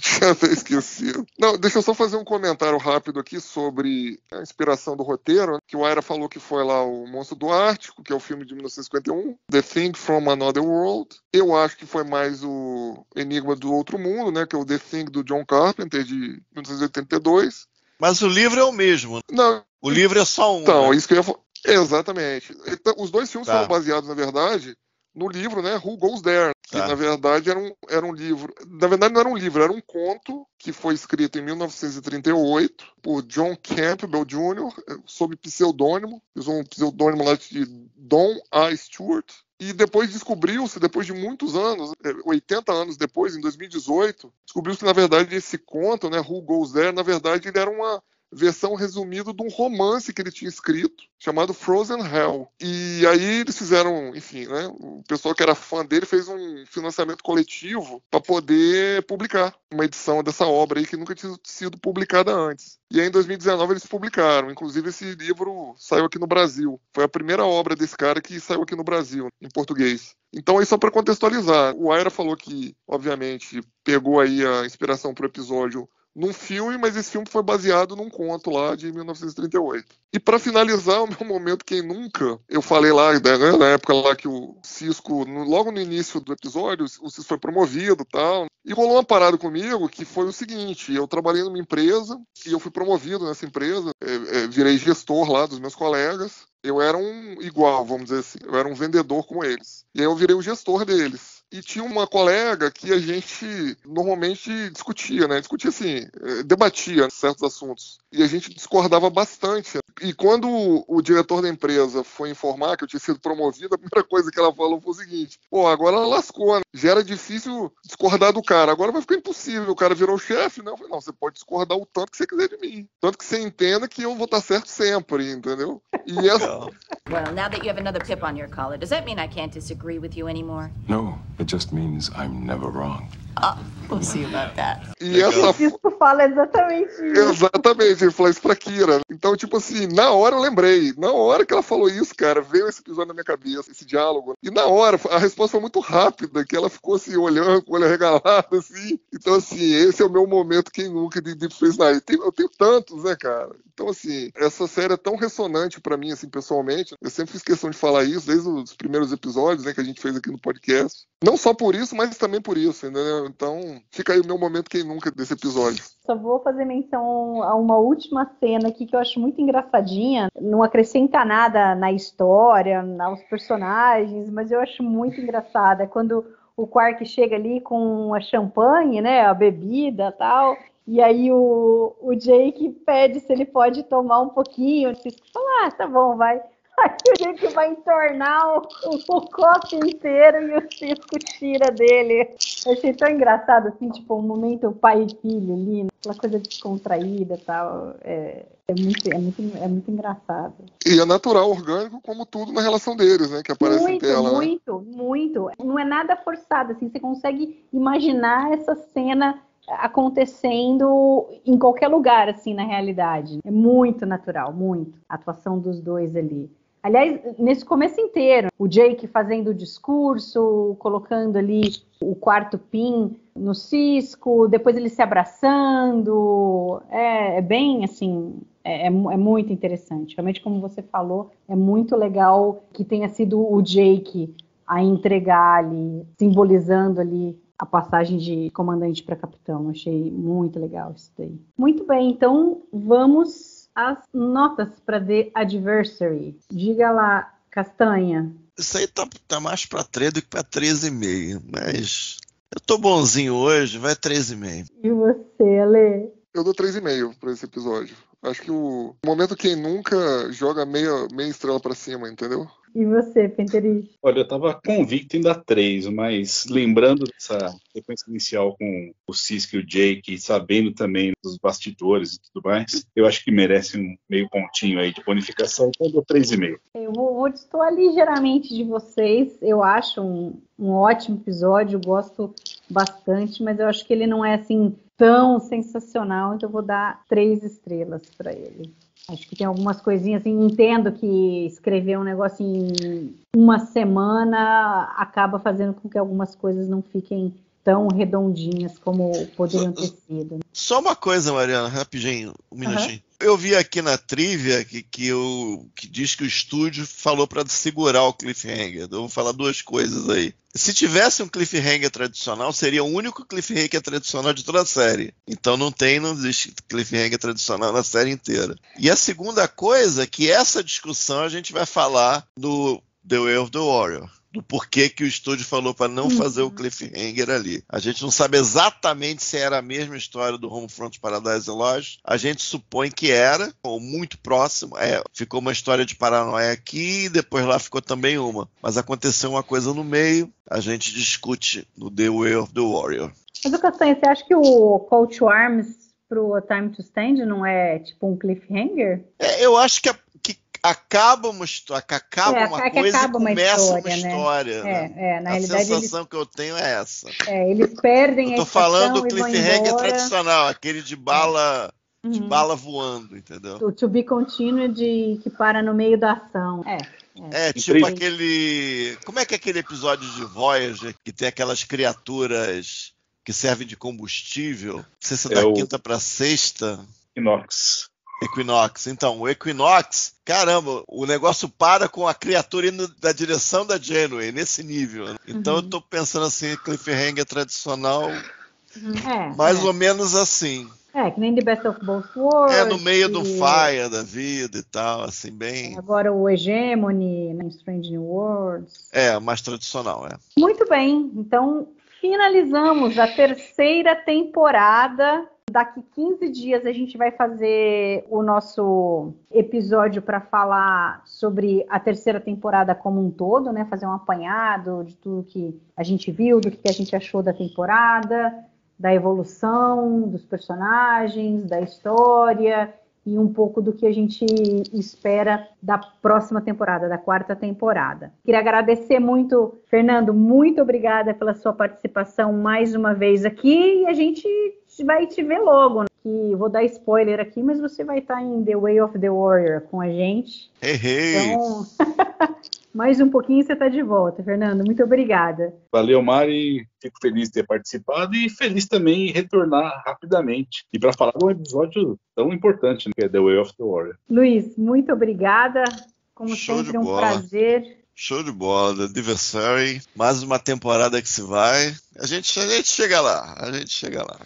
Tinha até esquecido. Não, deixa eu só fazer um comentário rápido aqui sobre a inspiração do roteiro, que o Aira falou que foi lá o Monstro do Ártico, que é o filme de 1951, The Thing from Another World. Eu acho que foi mais o Enigma do Outro Mundo, né, que é o The Thing do John Carpenter, de 1982. Mas o livro é o mesmo. Não. O livro é só um. Então, né? isso que eu ia falar. Exatamente. Então, os dois filmes Tá. foram baseados, na verdade, no livro, né, Who Goes There? Que, Tá. na verdade, era um livro... Na verdade, não era um livro, era um conto que foi escrito em 1938 por John Campbell Jr., sob pseudônimo. Usou um pseudônimo lá de Don A. Stewart. E depois descobriu-se, depois de muitos anos, 80 anos depois, em 2018, descobriu-se que, na verdade, esse conto, né, Who Goes There, na verdade, ele era uma versão resumida de um romance que ele tinha escrito, chamado Frozen Hell. E aí eles fizeram, enfim, né, o pessoal que era fã dele fez um financiamento coletivo para poder publicar uma edição dessa obra aí que nunca tinha sido publicada antes. E aí em 2019 eles publicaram, inclusive esse livro saiu aqui no Brasil. Foi a primeira obra desse cara que saiu aqui no Brasil, em português. Então aí só para contextualizar, o Aira falou que, obviamente, pegou aí a inspiração para o episódio num filme, mas esse filme foi baseado num conto lá de 1938. E para finalizar o meu momento Quem Nunca, eu falei lá, né, na época lá que o Cisco, logo no início do episódio, o Cisco foi promovido e tal, e rolou uma parada comigo que foi o seguinte: eu trabalhei numa empresa e eu fui promovido nessa empresa, virei gestor lá dos meus colegas. Eu era um igual, vamos dizer assim, eu era um vendedor como eles. E aí eu virei o gestor deles. E tinha uma colega que a gente normalmente discutia, né? Discutia assim, debatia certos assuntos. E a gente discordava bastante. E quando o diretor da empresa foi informar que eu tinha sido promovido, a primeira coisa que ela falou foi o seguinte: pô, agora ela lascou, né? Já era difícil discordar do cara, agora vai ficar impossível. O cara virou chefe, né? Eu falei, não, você pode discordar o tanto que você quiser de mim. Tanto que você entenda que eu vou estar certo sempre, entendeu? E essa... Well, now that you have another pip on your collar, does that mean I can't disagree with you anymore? No, it just means I'm never wrong. We'll see about that. E essa... Isso fala exatamente isso. Exatamente, ele falou isso pra Kira. Então, tipo assim, na hora eu lembrei. Na hora que ela falou isso, cara, veio esse episódio na minha cabeça, esse diálogo. E na hora, a resposta foi muito rápida, que ela ficou assim, olhando, com o olho arregalado, assim. Então, assim, esse é o meu momento Quem Nunca de Deep Space Nine. Eu tenho tantos, né, cara? Então, assim, essa série é tão ressonante pra mim, assim, pessoalmente. Eu sempre fiz questão de falar isso, desde os primeiros episódios, né, que a gente fez aqui no podcast. Não só por isso, mas também por isso, entendeu? Então, fica aí o meu momento Quem Nunca desse episódio. Só vou fazer menção a uma última cena aqui que eu acho muito engraçadinha. Não acrescenta nada na história, aos personagens, mas eu acho muito engraçada. É quando o Quark chega ali com a champanhe, né, a bebida e tal, e aí o Jake pede se ele pode tomar um pouquinho. O Cisco fala, tá bom, vai. Aí o Jake vai entornar o copo inteiro e o Cisco tira dele. Eu achei tão engraçado, assim, tipo, um momento pai e filho ali, aquela coisa descontraída e tal. É muito engraçado. E é natural, orgânico, como tudo na relação deles, né? Que aparece em tela. Muito. Não é nada forçado, assim, você consegue imaginar essa cena acontecendo em qualquer lugar, assim, na realidade. É muito natural, muito. A atuação dos dois ali. Aliás, nesse começo inteiro, o Jake fazendo o discurso, colocando ali o quarto pin no Cisco, depois ele se abraçando, é bem assim, é muito interessante. Realmente, como você falou, é muito legal que tenha sido o Jake a entregar ali, simbolizando ali a passagem de comandante para capitão. Achei muito legal isso daí. Muito bem, então vamos as notas para The Adversary. Diga lá, Castanha. Isso aí tá mais para 3 do que para 13,5, mas eu tô bonzinho hoje, vai 13,5. E você, Ale? Eu dou 3,5 para esse episódio. Acho que o momento Quem Nunca joga meia estrela para cima, entendeu? E você, Penteri? Olha, eu tava convicto em dar 3, mas lembrando dessa sequência inicial com o Cisco e o Jake, sabendo também dos bastidores e tudo mais, eu acho que merece um meio pontinho aí de bonificação, então eu dou 3,5. Eu vou destoar ligeiramente de vocês. Eu acho um ótimo episódio, gosto bastante, mas eu acho que ele não é assim tão sensacional, então eu vou dar 3 estrelas para ele. Acho que tem algumas coisinhas assim, entendo que escrever um negócio em uma semana acaba fazendo com que algumas coisas não fiquem tão redondinhas como poderiam ter sido. Só uma coisa, Mariana, rapidinho, um minutinho. Eu vi aqui na trivia que diz que o estúdio falou para segurar o cliffhanger. Eu vou falar duas coisas aí. Se tivesse um cliffhanger tradicional, seria o único cliffhanger tradicional de toda a série. Então não existe cliffhanger tradicional na série inteira. E a segunda coisa é que essa discussão a gente vai falar no The Way of the Warrior. Do porquê que o estúdio falou para não fazer o cliffhanger ali. A gente não sabe exatamente se era a mesma história do Homefront Paradise Lost. A gente supõe que era, ou muito próximo. Ficou uma história de paranoia aqui e depois lá ficou também uma. Mas aconteceu uma coisa no meio, a gente discute no The Way of the Warrior. Mas, Castanha, você acha que o Call to Arms pro A Time to Stand não é tipo um cliffhanger? Eu acho que acaba uma coisa e começa uma história. Né? Na a realidade, sensação que eu tenho é essa. Eles perdem eu tô falando do cliffhanger tradicional, aquele de bala voando, entendeu? O to be continued que para no meio da ação. Tipo aquele... Como é que é aquele episódio de Voyager que tem aquelas criaturas que servem de combustível? Não sei se é da quinta pra sexta. Equinox. Então, o Equinox, caramba, o negócio para com a criatura indo da direção da Janeway, nesse nível. Então eu tô pensando assim, cliffhanger tradicional, mais ou menos assim. Que nem The Best of Both Worlds. No meio do Fire da vida e tal, assim, bem... Agora o Hegemony, né, Strange New Worlds. Mais tradicional, Muito bem, então finalizamos a terceira temporada. Daqui 15 dias a gente vai fazer o nosso episódio para falar sobre a terceira temporada como um todo, né? Fazer um apanhado de tudo que a gente viu, do que a gente achou da temporada, da evolução dos personagens, da história e um pouco do que a gente espera da próxima temporada, da quarta temporada. Queria agradecer muito, Fernando, muito obrigada pela sua participação mais uma vez aqui e a gente vai te ver logo, né? Que vou dar spoiler aqui, mas você vai estar em The Way of the Warrior com a gente. Então, mais um pouquinho você está de volta, Fernando. Muito obrigada. Valeu, Mari. Fico feliz de ter participado e feliz também em retornar rapidamente. E para falar de um episódio tão importante, né, que é The Way of the Warrior. Luiz, muito obrigada. Como sempre, um prazer. Show de bola, The Adversary. Mais uma temporada que se vai. A gente chega lá.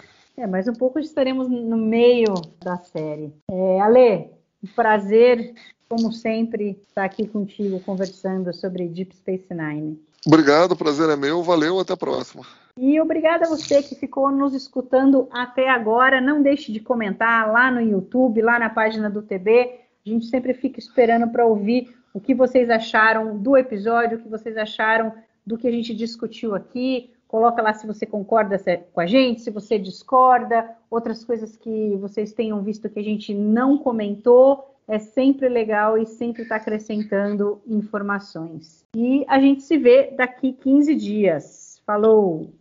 Mais um pouco estaremos no meio da série. Ale, um prazer, como sempre, estar aqui contigo conversando sobre Deep Space Nine. Obrigado, o prazer é meu. Valeu, até a próxima. E obrigada a você que ficou nos escutando até agora. Não deixe de comentar lá no YouTube, lá na página do TB. A gente sempre fica esperando para ouvir o que vocês acharam do episódio, o que vocês acharam do que a gente discutiu aqui. Coloca lá se você concorda com a gente, se você discorda, outras coisas que vocês tenham visto que a gente não comentou. É sempre legal e sempre está acrescentando informações. E a gente se vê daqui 15 dias. Falou!